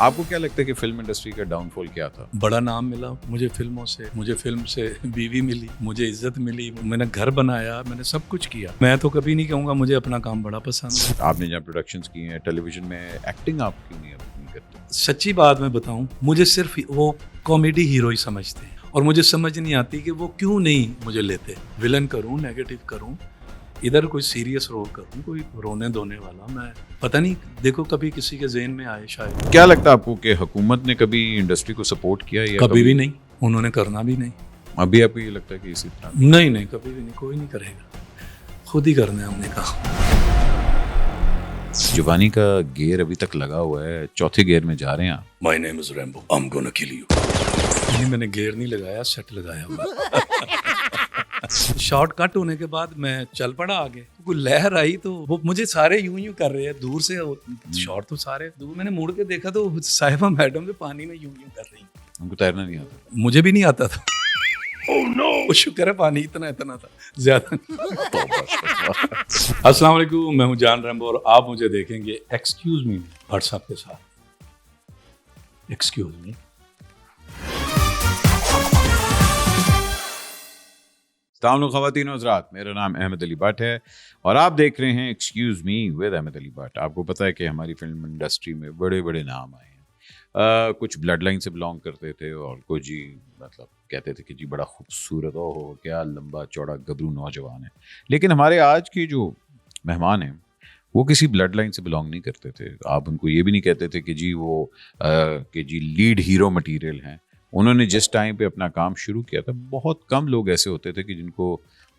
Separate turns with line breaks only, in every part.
आपको क्या लगता है कि फिल्म इंडस्ट्री का डाउनफॉल क्या था?
बड़ा नाम मिला मुझे फिल्मों से, मुझे फिल्म से बीवी मिली, मुझे इज्जत मिली, मैंने घर बनाया, मैंने सब कुछ किया। मैं तो कभी नहीं कहूँगा मुझे अपना काम बड़ा पसंद है।
आपने जहाँ प्रोडक्शंस की हैं, टेलीविजन में एक्टिंग आप क्यों नहीं करते?
सच्ची बात मैं बताऊँ, मुझे सिर्फ वो कॉमेडी हीरो ही समझते हैं और मुझे समझ नहीं आती कि वो क्यों नहीं मुझे लेते। विलन करूँ, नेगेटिव करूँ, इधर कोई सीरियस रोल करूँ, कोई रोने धोने वाला, मैं पता नहीं, देखो कभी किसी के ज़हन में आए शायद।
क्या लगता है आपको कि हुकूमत ने कभी इंडस्ट्री को सपोर्ट किया या
कभी भी नहीं, उन्होंने करना भी नहीं।
अभी आपको ये लगता है कि इसी तरह?
नहीं, कभी भी नहीं, कोई नहीं करेगा, खुद ही करना है हमने कहा।
जवानी का गियर अभी तक लगा हुआ है, चौथे गियर में जा रहे हैं आप।
My name is Rambo, I'm gonna kill you। नहीं, मैंने गेयर नहीं लगाया, सेट लगाया हुआ। शॉर्ट कट होने के बाद मैं चल पड़ा आगे, कोई लहर आई तो वो मुझे सारे यूं कर रहे हैं दूर से, शॉर्ट तो सारे दूर। मैंने मुड़ के देखा तो साहिबा मैडम भी पानी में यूं कर रही।
उनको तैरना नहीं आता?
मुझे भी नहीं आता था। Oh no! वो शुक्र है पानी इतना था, ज्यादा नहीं। अस्सलाम वालेकुम, मैं हूं जान रैम्बो और आप मुझे देखेंगे एक्सक्यूज मी व्हाट्सएप के साथ। Excuse me.
अस्सलाम वालेकुम ख़वातीन और हज़रात, मेरा नाम अहमद अली भट्ट है और आप देख रहे हैं excuse me with Ahmad Ali Bhatt. आपको पता है कि हमारी फिल्म इंडस्ट्री में बड़े बड़े नाम आए हैं। कुछ ब्लड लाइन से बिलोंग करते थे और कुछ जी मतलब कहते थे कि जी बड़ा खूबसूरत हो, क्या लंबा चौड़ा गबरू नौजवान है। लेकिन हमारे आज के जो मेहमान हैं वो किसी ब्लड लाइन से बिलोंग नहीं करते थे। आप उनको ये भी नहीं कहते थे कि जी वो कि जी लीड हीरो मटीरियल हैं। उन्होंने जिस टाइम पे अपना काम शुरू किया था, बहुत कम लोग ऐसे होते थे कि जिनको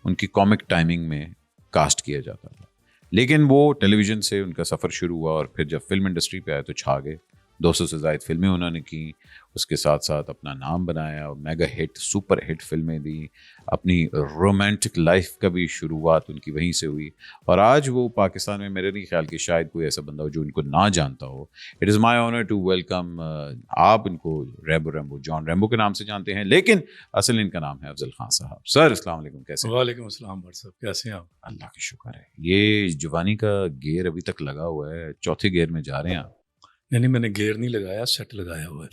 उनकी कॉमिक टाइमिंग में कास्ट किया जाता था। लेकिन वो टेलीविज़न से उनका सफ़र शुरू हुआ और फिर जब फिल्म इंडस्ट्री पे आए तो छा गए। 200 से ज़ायद फिल्में उन्होंने की, उसके साथ साथ अपना नाम बनाया और मेगा हिट, सुपर हिट फिल्में दी। अपनी रोमांटिक लाइफ का भी शुरुआत उनकी वहीं से हुई और आज वो पाकिस्तान में, मेरे नहीं ख्याल कि शायद कोई ऐसा बंदा हो जो इनको ना जानता हो। It is my honour to welcome. आप इनको रैम्बो जॉन रैम्बो के नाम से जानते हैं, लेकिन असल इनका नाम है अफजल खान साहब। सर अस्सलाम वालेकुम, कैसे हैं?
वालेकुम अस्सलाम भट्ट साहब, कैसे हैं आप?
अल्लाह का शुक्र है। ये जवानी का गेयर अभी तक लगा हुआ है, चौथे गेयर में जा रहे हैं आप।
नहीं, मैंने गेयर नहीं लगाया, सेट लगाया हुआ है।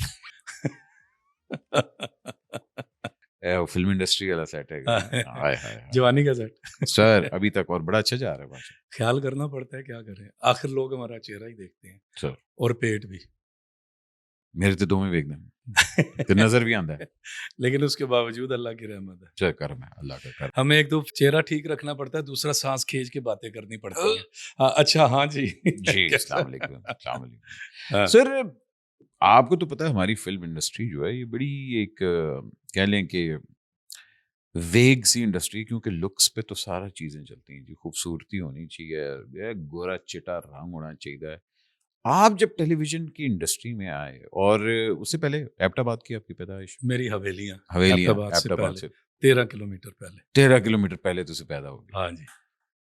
फिल्म इंडस्ट्री वाला सेट है। हाय हाय हाय।
जवानी का सेट।
सर अभी तक और बड़ा अच्छा जा रहा है भाषा।
ख्याल करना पड़ता है, क्या करें, आखिर लोग हमारा चेहरा ही देखते हैं
सर
और पेट भी।
मेरे तो दोवें वेखदे ते नजर भी आंदा है,
लेकिन उसके बावजूद अल्लाह की रहमत है।
चल करम है, अल्लाह का करम।
हमें एक तो चेहरा ठीक रखना पड़ता है, दूसरा सांस खींच के बातें करनी पड़ती है। हाँ, अच्छा, हाँ जी।
जी
कैसा?
अस्सलाम वालेकुम, अस्सलाम वालेकुम।
हाँ।
सर आपको तो पता है हमारी फिल्म इंडस्ट्री जो है ये बड़ी एक कह लें कि वेग सी इंडस्ट्री, क्योंकि लुक्स पे तो सारा चीजें चलती हैं जी। खूबसूरती होनी चाहिए, ये गोरा चिटा रंग होना चाहिए। आप जब टेलीविजन की इंडस्ट्री में आए और उससे पहले एबटाबाद की आपकी पैदाइश?
मेरी हवेलियाँ
हवेलियाँ
एबटाबाद से
एबटाबाद
पहले
से
13 किलोमीटर पहले।
13 किलोमीटर पहले तो से पैदा हो गए।
हाँ जी।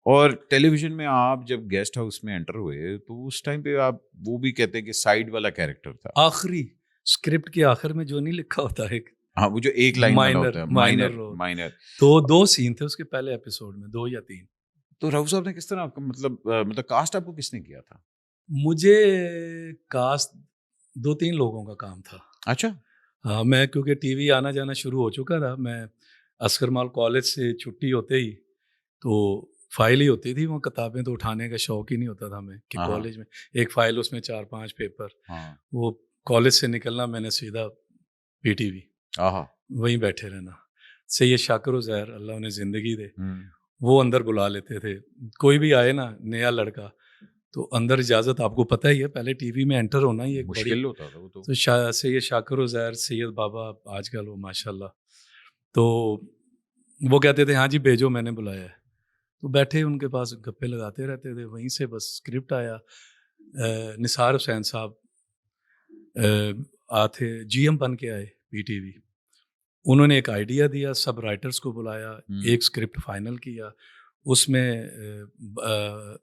और टेलीविजन में आप जब गेस्ट हाउस में एंटर हुए तो उस टाइम पे आप वो भी कहते हैं कि साइड वाला कैरेक्टर था।
आखिरी स्क्रिप्ट के आखिर में जो नहीं लिखा होता है,
हाँ, वो जो एक लाइन वाला होता है,
माइनर
माइनर
रोल।
माइनर।
तो 2 सीन थे उसके पहले एपिसोड में, 2 या 3।
तो राव साहब ने किस तरह आपका मतलब कास्ट आपको किसने किया था?
मुझे कास्ट 2-3 लोगों का काम था।
अच्छा।
हाँ, मैं क्योंकि टीवी आना जाना शुरू हो चुका था। मैं अस्कर माल कॉलेज से छुट्टी होते ही तो फाइल ही होती थी, वो किताबें तो उठाने का शौक ही नहीं होता था हमें कि
हाँ, हाँ।
कॉलेज में एक फाइल, उसमें 4-5 पेपर।
हाँ।
वो कॉलेज से निकलना, मैंने सीधा पीटीवी,
आहा।
वहीं बैठे रहना। सैयद शाकिर उज़ैर, अल्लाह उन्हें ज़िंदगी दे,
हम्म।
वो अंदर बुला लेते थे। कोई भी आए ना नया लड़का, तो अंदर इजाज़त, आपको पता ही है, पहले टीवी में एंटर होना ही एक बड़ी।
मुश्किल होता था वो तो।
तो सैयद शाकिर उज़ैर, सैयद बाबा, आजकल वो माशाल्लाह, तो वो कहते थे हाँ जी भेजो, मैंने बुलाया है। तो बैठे उनके पास गप्पे लगाते रहते थे, वहीं से बस स्क्रिप्ट आया। निसार हुसैन साहब थे, जीएम बन के आए पीटीवी। उन्होंने एक आइडिया दिया, सब राइटर्स को बुलाया, एक स्क्रिप्ट फाइनल किया। उसमें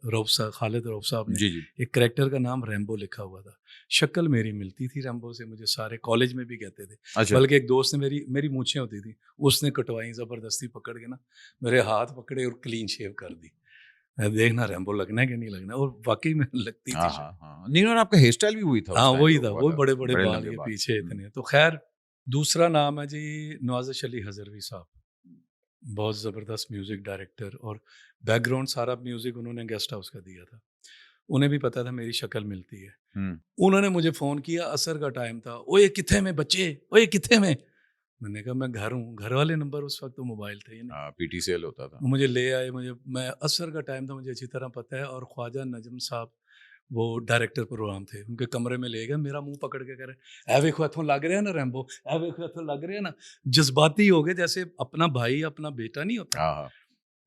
रऊफ साहब, खालिद रऊफ साहब ने
जी जी।
एक कैरेक्टर का नाम रैम्बो लिखा हुआ था। शक्ल मेरी मिलती थी रैम्बो से, मुझे सारे कॉलेज में भी कहते थे।
अच्छा।
बल्कि एक दोस्त ने मेरी मूछें होती थी, उसने कटवाई ज़बरदस्ती पकड़ के ना, मेरे हाथ पकड़े और क्लीन शेव कर दी। देखना रैम्बो लगना है कि नहीं लगना, और वाकई में लगती थी।
हाँ हाँ हाँ, नहीं, और आपका हेयर स्टाइल भी वही था
हाँ
उस टाइम
वही
पे,
था,
वो
वो
वाला,
बड़े बड़े
बड़े
बाल
लंबे
के
बाल।
पीछे इतने। तो खैर दूसरा नाम है जी नवाज़िश अली हज़रवी साहब, बहुत ज़बरदस्त म्यूज़िक डायरेक्टर, और बैकग्राउंड सारा म्यूज़िक उन्होंने गेस्ट हाउस का दिया था। उन्हें भी पता था मेरी शक्ल मिलती है।
हम्म,
उन्होंने मुझे फ़ोन किया, असर का टाइम था, ओए किथे में बच्चे, ओए किथे में? मैंने कहा मैं घर हूँ। घर वाले नंबर उस वक्त तो मोबाइल थे ही नहीं।
हाँ, PTCL होता था।
वो मुझे ले आए, मैं असर का टाइम था, मुझे अच्छी तरह पता है। और ख्वाजा नजम साहब वो डायरेक्टर प्रोग्राम थे, उनके कमरे में ले गए, मेरा मुंह पकड़ के कह रहे, ए वेखो इथों लग रहा है ना रैम्बो, ए वेखो इथों लग रहा है ना। जज्बाती हो गए, जैसे अपना भाई अपना बेटा नहीं होता।
हाँ हाँ,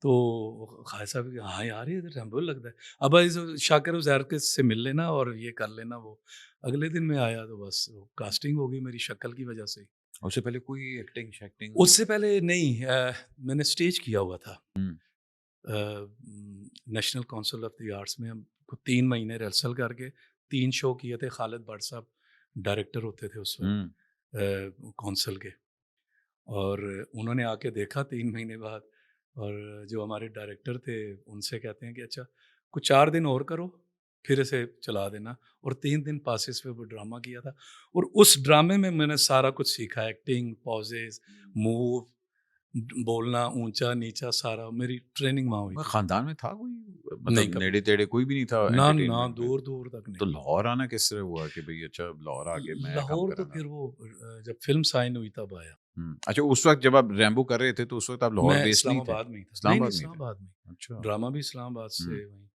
तो खान साहब कि हाँ यार ये तो रैम्बो लगता है, अब इस शाकिर उज़ैर के से मिल लेना और ये कर लेना। वो अगले दिन मैं आया तो बस कास्टिंग हो गई मेरी शक्ल की वजह से।
उससे पहले कोई एक्टिंग शैक्टिंग?
उससे पहले नहीं, मैंने स्टेज किया हुआ था
hmm,
national council of the arts में। हम 3 महीने रिहर्सल करके 3 शो किए थे। खालिद भट्ट साहब डायरेक्टर होते थे उस
हम्म,
वक्त काउंसिल के, और उन्होंने आके देखा 3 महीने बाद, और जो हमारे डायरेक्टर थे उनसे कहते हैं कि अच्छा कुछ 4 दिन और करो फिर इसे चला देना। और 3 दिन पासिस पे वो ड्रामा किया था, और उस ड्रामे में मैंने सारा कुछ सीखा, एक्टिंग, पॉजेज, मूव, बोलना ऊंचा नीचा, सारा मेरी ट्रेनिंग वहाँ हुई
मैं
थी।
खानदान में था कोई,
नहीं
मतलब
कभी,
नेड़े तेड़े कोई भी नहीं था
ना ना,
एंटरटेनमेंट में?
दूर दूर तक
तो
नहीं।
लाहौर आना किस तरह हुआ कि भाई अच्छा लाहौर आके मैं काम
लाहौर तो
करांगा?
फिर वो जब फिल्म साइन हुई तब आया।
अच्छा, उस वक्त जब आप रैम्बो कर रहे थे तो उस वक्त आप लाहौर
मैं
बेस्ड नहीं थे?
इस्लामाबाद में ही था, नहीं नहीं
इस्लामाबाद में ही थे?
इस्लामाबाद में,
अच्छा।
ड्रामा भी इस्लामाबाद से
हम्म,
वहीं।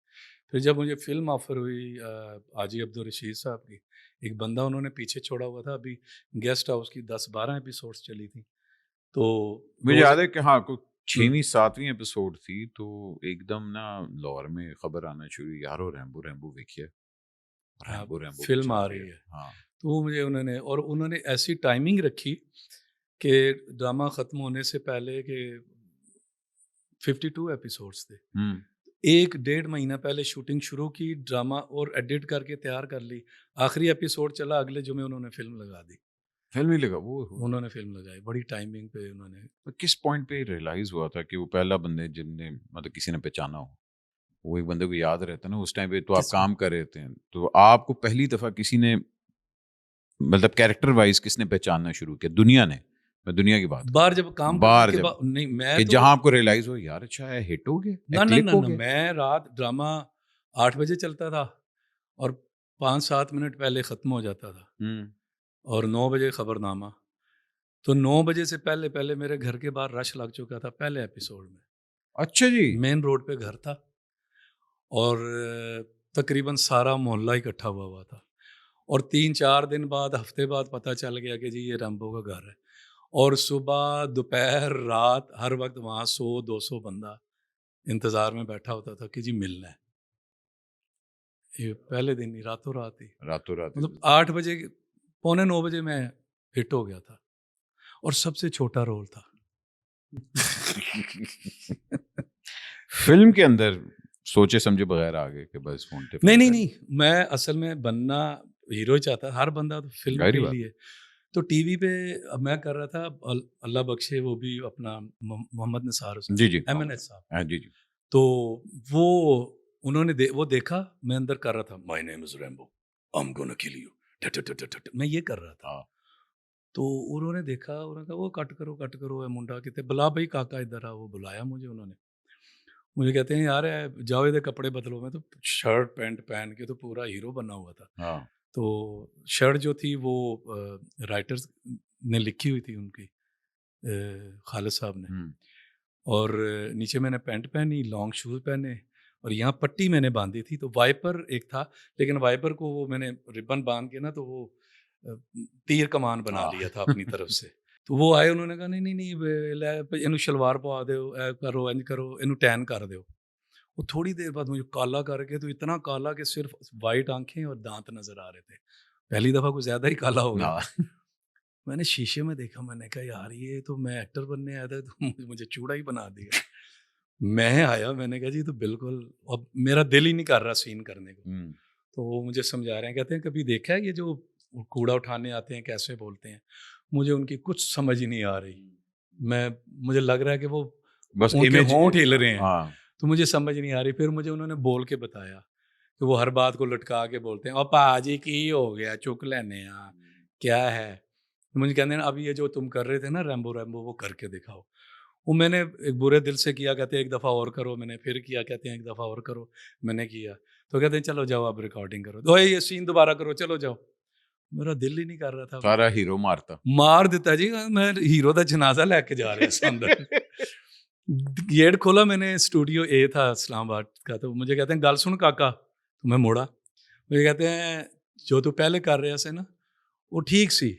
फिर जब मुझे फिल्म ऑफर हुई हाजी अब्दुल रशीद साहब की, एक बंदा उन्होंने पीछे छोड़ा हुआ था, अभी गेस्ट हाउस की 10-12 एपिसोड्स चली थी। तो
मुझे
रोज
याद है कि हाँ, कोई
हम्म,
6वीं 7वीं एपिसोड थी तो एकदम ना लाहौर में खबर आना शुरू हुई, यारो रैम्बो रैम्बो देखिए, रैम्बो रैम्बो भी
फिल्म
चल
आ
रही
रही
है।
है।
हाँ।
तो मुझे उन्होंने ऐसी टाइमिंग रखी कि ड्रामा ख़त्म होने से पहले के 52 एपिसोड्स थे।
हम्म,
1 डेढ़ महीना पहले शूटिंग शुरू की, ड्रामा और एडिट करके तैयार कर ली। आखिरी एपिसोड चला, अगले जुमे उन्होंने फ़िल्म लगा दी।
फिल्म ही लगा वो हो।
उन्होंने फ़िल्म लगाई, बड़ी टाइमिंग पे उन्होंने।
तो किस पॉइंट पे रियलाइज हुआ था कि वो पहला बंदे जिनने मतलब किसी ने पहचाना हो, वो एक बंदे को याद रहता है ना उस टाइम पे, तो आप
किस
काम कर रहे थे तो आपको पहली दफा किसी ने मतलब कैरेक्टर वाइज किसने पहचानना शुरू किया, दुनिया ने, मैं दुनिया की बात कर रहा
बाहर जब काम
हूँ,
करने
बाहर
के
जब
बाद नहीं, मैं
कि
तो
जहां आपको रियलाइज हो यार अच्छा है, हिट हो गया,
ना ना
क्लिक
ना
हो
ना,
गया?
मैं रात ड्रामा 8 बजे चलता था और 5-7 मिनट पहले ख़त्म हो जाता था,
हम्म,
और 9 बजे खबरनामा। तो 9 बजे से पहले-पहले मेरे घर के बाहर रश लग चुका था पहले एपिसोड में।
अच्छा जी।
मेन रोड पे घर था, और तकरीबन सारा मोहल्ला इकट्ठा हुआ हुआ था। और 3-4 दिन बाद, हफ्ते बाद पता चल गया कि जी ये रैम्बो का घर है। और सुबह, दोपहर, रात हर वक्त वहाँ 100-200 बंदा इंतज़ार में बैठा होता था कि जी मिलना है। ये पहले दिन ही रातों रात ही,
रातों रात
मतलब 8 बजे, पौने 9 बजे मैं हिट हो गया था, और सबसे छोटा रोल था।
फिल्म के अंदर सोचे समझे बगैर आ गए कि बस फोन पे
नहीं
फिल्म
नहीं
करनी
नहीं, मैं असल में बनना हीरो ही चाहता, हर बंदा तो
है,
फिल्म
जाहिर
के
ही
ही
बात है।
लिए। तो टीवी पे मैं कर रहा था, अल्लाह बख्शे वो भी अपना मोहम्मद निसार हुसैन,
जी जी,
एमएनएस साहब।
हाँ जी जी।
तो वो वो देखा मैं अंदर कर रहा था, my name is Rambo, I am gonna kill you, मैं ये कर रहा था।
हाँ,
तो उन्होंने देखा, उन्होंने कहा वो कट करो, ए मुंडा कितने बुला भाई काका इधर आ। वो बुलाया मुझे उन्होंने, मुझे कहते हैं यार जाओ इधर कपड़े बदलो। मैं तो शर्ट पैंट पहन के तो पूरा हीरो बना हुआ था।
हाँ,
तो शर्ट जो थी वो राइटर्स ने लिखी हुई थी उनकी, खालिद साहब ने।
हम्म,
और नीचे मैंने पैंट पहनी, लॉन्ग शूज़ पहने, और यहाँ पट्टी मैंने बांधी थी। तो वाइपर एक था, लेकिन वाइपर को वो मैंने रिबन बांध के ना, तो वो अ, तीर कमान बना
हाँ।
लिया था अपनी तरफ से। तो वो आए, उन्होंने कहा नहीं नहीं नहीं इनू शलवार पवा दो, करो इंज करो, इनू टैन कर दो। वो थोड़ी देर बाद मुझे काला करके, तो इतना काला कि सिर्फ वाइट आंखें और दांत नजर आ रहे थे। पहली दफ़ा कुछ ज़्यादा ही काला हो गया
हाँ,
था। मैंने शीशे में देखा, मैंने कहा यार ये तो मैं एक्टर बनने आया था, तो मुझे चूड़ा ही बना दिया। मैं आया, मैंने कहा जी तो बिल्कुल, अब मेरा दिल ही नहीं कर रहा सीन करने को।
हम्म,
तो वो मुझे समझा रहे हैं, कहते हैं कभी देखा है ये जो कूड़ा उठाने आते हैं कैसे बोलते हैं? मुझे उनकी कुछ समझ ही नहीं आ रही। मैं मुझे लग रहा है कि वो
बस
उनके
इमेज।
होंठ हिल रहे हैं।
हाँ,
तो मुझे समझ नहीं आ रही। फिर मुझे उन्होंने बोल के बताया कि वो हर बात को लटका के बोलते हैं, और पाजी की हो गया, चुक लेने क्या है। तो मुझे कहते हैं अब ये जो तुम कर रहे थे ना रैम्बो रैम्बो, वो करके दिखाओ। वो मैंने एक बुरे दिल से किया, कहते हैं एक दफ़ा और करो, मैंने फिर किया, कहते हैं एक दफ़ा और करो, मैंने किया। तो कहते हैं चलो जाओ अब रिकॉर्डिंग करो, तो ये सीन दोबारा करो, चलो जाओ। मेरा दिल ही नहीं कर रहा था।
सारा हीरो मारता।
मार दिता जी, मैं हीरो का जनाजा लेके जा रहा था अंदर। गेट खोला मैंने, स्टूडियो ए था इस्लामाबाद का, तो मुझे कहते हैं गल सुन काका। तो मैं मुड़ा, मुझे कहते हैं जो तू पहले कर रहा से ना वो ठीक सी,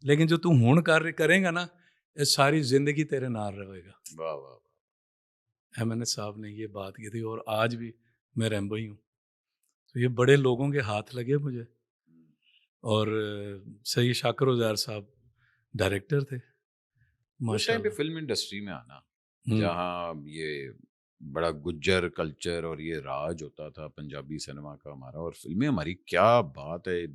लेकिन जो तू हुण करेगा ना ये सारी जिंदगी तेरे नाल रहेगा।
वाह वाह।
एमएनएस साहब ने ये बात की थी, और आज भी मैं रैम्बो ही हूँ। तो ये बड़े लोगों के हाथ लगे मुझे। और सही शाकर उज़ैर साहब डायरेक्टर थे,
उस टाइम पे
माशाल्लाह।
फिल्म इंडस्ट्री में आना,
हम्म,
जहाँ ये बड़ा गुज्जर कल्चर और ये राज होता था पंजाबी सिनेमा का हमारा, और फिल्में हमारी क्या बात है,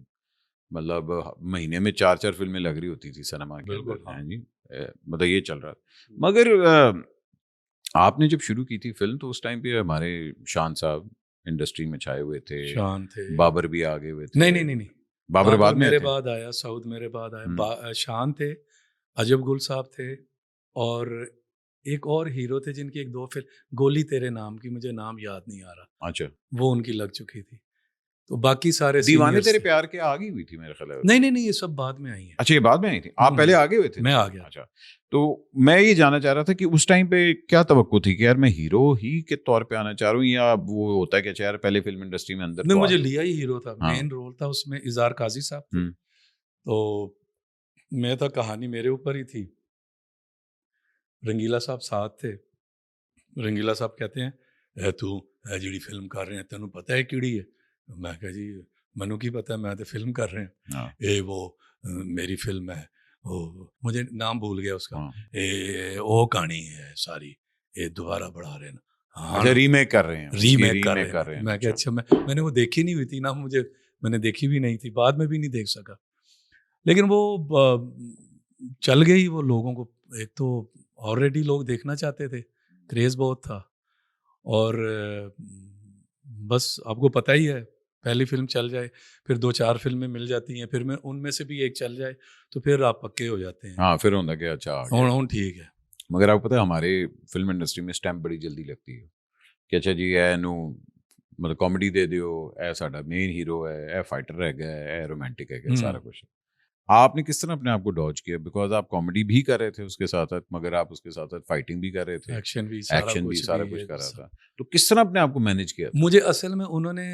मतलब महीने में 4-4 फिल्में लग रही होती थी सिनेमा के
बिल्कुल,
अंदर,
हाँ।
हैं जी। मतलब ये चल रहा था। मगर आपने जब शुरू की थी फिल्म तो उस टाइम पे हमारे शान साहब इंडस्ट्री में छाए हुए थे,
शान थे।
बाबर भी आगे हुए
नहीं
थे।
नहीं नहीं नहीं,
बाबर
बाबर
बाद में आए
मेरे
थे।
बाद आया, साउद मेरे बाद आया।
हम्म।
शान थे, अजब गुल साहब थे, और एक और हीरो थे जिनकी एक दो फिल्म, गोली तेरे नाम की, मुझे नाम याद नहीं आ रहा,
अच्छा,
वो उनकी लग चुकी थी। तो बाकी सारे
दीवाने
सीनियर्स
तेरे
थे।
प्यार के आगे हुई थी मेरे ख्याल है।
नहीं नहीं नहीं, ये सब बाद में आई है।
अच्छा, ये बाद में आई थी, आप पहले आगे हुए थे।
मैं आ गया।
अच्छा, तो मैं ये जानना चाह रहा था कि उस टाइम पे क्या तवक्को थी कि यार मैं हीरो ही के तौर पे आना चाह रहा हूँ, या वो होता है कि अच्छा यार पहले फिल्म इंडस्ट्री में अंदर
नहीं,
तो आ
मुझे
जाओ।
लिया ही हीरो था,
हाँ।
मेन रोल था उसमें, इज़ार काजी साहब थे।
हम्म।
तो मैं तो, कहानी मेरे ऊपर ही थी। रंगीला साहब साथ थे। रंगीला साहब कहते हैं, "ए तू ए जिहड़ी फिल्म कर रहे हैं तेनों पता है किहड़ी है?" मैं कहा जी मैनू की पता है, मैं तो फिल्म कर रहे हैं।
हाँ।
ए वो मेरी फिल्म है, वो मुझे नाम भूल गया उसका।
हाँ।
ए वो कहानी है सारी, ये दोबारा बढ़ा रहे ना। हाँ
अच्छा,
ना,
रीमेक कर रहे हैं, उसकी
रीमेक कर
रीमेक
रहे
कर
हैं।
रहे हैं।
मैं कहा
अच्छा।
अच्छा, मैंने वो देखी नहीं हुई थी ना, मुझे मैंने देखी भी नहीं थी, बाद में भी नहीं देख सका। लेकिन वो चल गई वो लोगों को। एक तो ऑलरेडी लोग देखना चाहते थे, क्रेज़ बहुत था। और बस आपको पता ही है, पहली फ़िल्म चल जाए, फिर 2-4 फ़िल्में मिल जाती हैं, फिर मैं उनमें से भी एक चल जाए, तो फिर आप पक्के हो जाते हैं।
हाँ, फिर होता कि अच्छा आ गया।
हुण ठीक है।
मगर आपको पता है हमारे फिल्म इंडस्ट्री में स्टैम्प बड़ी जल्दी लगती है कि अच्छा जी ए नू मतलब कॉमेडी दे दियो, ए साडा मेन हीरो है, ए फाइटर है गया, ए रोमांटिक है गया,
हुँ।
सारा कुछ। आपने किस तरह अपने आप को डॉज किया? बिकॉज़ आप कॉमेडी भी कर रहे थे उसके साथ-साथ, मगर आप उसके साथ-साथ फाइटिंग भी कर रहे थे,
एक्शन भी, सारा
एक्शन भी,
कुछ
सारा
भी
कुछ
है
कर रहा
सब।
था। तो किस तरह अपने आप को मैनेज किया था?
मुझे असल में उन्होंने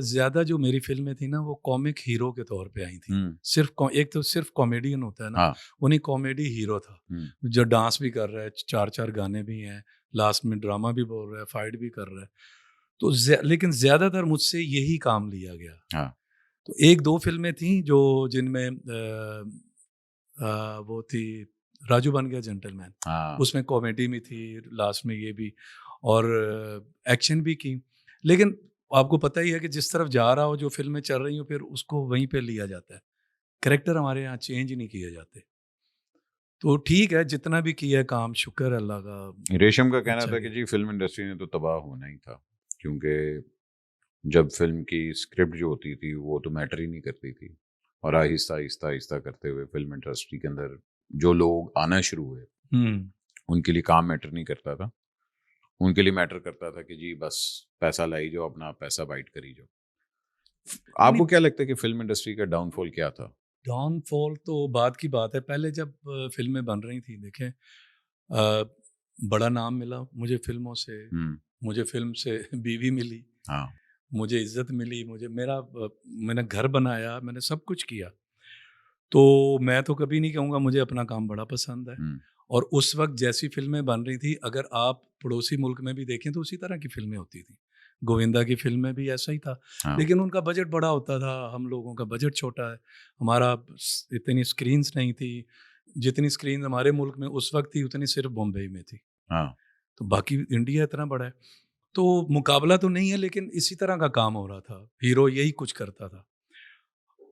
ज़्यादा जो मेरी फ़िल्में थी ना, वो कॉमिक हीरो के तौर पे आई थी।
हुँ।
सिर्फ़ एक तो सिर्फ़ कॉमेडियन होता है ना,
हाँ।
उन्हीं कॉमेडी हीरो था,
हुँ।
जो डांस भी कर रहा है, 4-4 गाने भी हैं, लास्ट में ड्रामा भी बोल रहा है, फाइट भी कर रहा है। तो लेकिन ज़्यादातर मुझसे यही काम लिया गया।
हाँ।
तो 1-2 फ़िल्में थीं जो जिनमें वो थी राजू बन गया जेंटलमैन,
हाँ।
उसमें कॉमेडी भी थी, लास्ट में ये भी, और एक्शन भी की। लेकिन आपको पता ही है कि जिस तरफ जा रहा हो, जो फ़िल्में चल रही हो, फिर उसको वहीं पे लिया जाता है। कैरेक्टर हमारे यहाँ चेंज नहीं किए जाते। तो ठीक है, जितना भी किया है काम, शुक्र है अल्लाह का,
रेशम का कहना
अच्छा
था कि
गया।
जी फ़िल्म इंडस्ट्री ने तो तबाह होना ही था, क्योंकि जब फ़िल्म की स्क्रिप्ट जो होती थी वो तो मैटर ही नहीं करती थी, और आहिस्ता, आहिस्ता, आहिस्ता करते हुए फ़िल्म इंडस्ट्री के अंदर जो लोग आना शुरू हुए,
हुँ।
उनके लिए काम मैटर नहीं करता था। उनके लिए मैटर करता था कि जी बस पैसा लाई जाओ, अपना पैसा बाइट करी जाओ।
नहीं,
आपको क्या लगता है कि फ़िल्म इंडस्ट्री का डाउनफॉल क्या था?
डाउनफॉल तो बाद की बात है। पहले जब फ़िल्में बन रही थी, देखें, बड़ा नाम मिला मुझे फ़िल्मों से,
हुँ।
मुझे फ़िल्म से बीवी मिली,
हाँ।
मुझे इज़्ज़त मिली, मैंने घर बनाया, मैंने सब कुछ किया। तो मैं तो कभी नहीं कहूँगा, मुझे अपना काम बड़ा पसंद है।
हुँ।
और उस वक़्त जैसी फ़िल्में बन रही थी, अगर आप पड़ोसी मुल्क में भी देखें तो उसी तरह की फ़िल्में होती थी। गोविंदा की फ़िल्म में भी ऐसा ही था,
हाँ।
लेकिन उनका बजट बड़ा होता था, हम लोगों का बजट छोटा है। हमारा इतनी स्क्रीन्स नहीं थी, जितनी स्क्रीन हमारे मुल्क में उस वक़्त थी, उतनी सिर्फ़ बॉम्बे में थी।
हाँ।
तो बाकी इंडिया इतना बड़ा है, तो मुकाबला तो नहीं है, लेकिन इसी तरह का काम हो रहा था। हीरो यही कुछ करता था,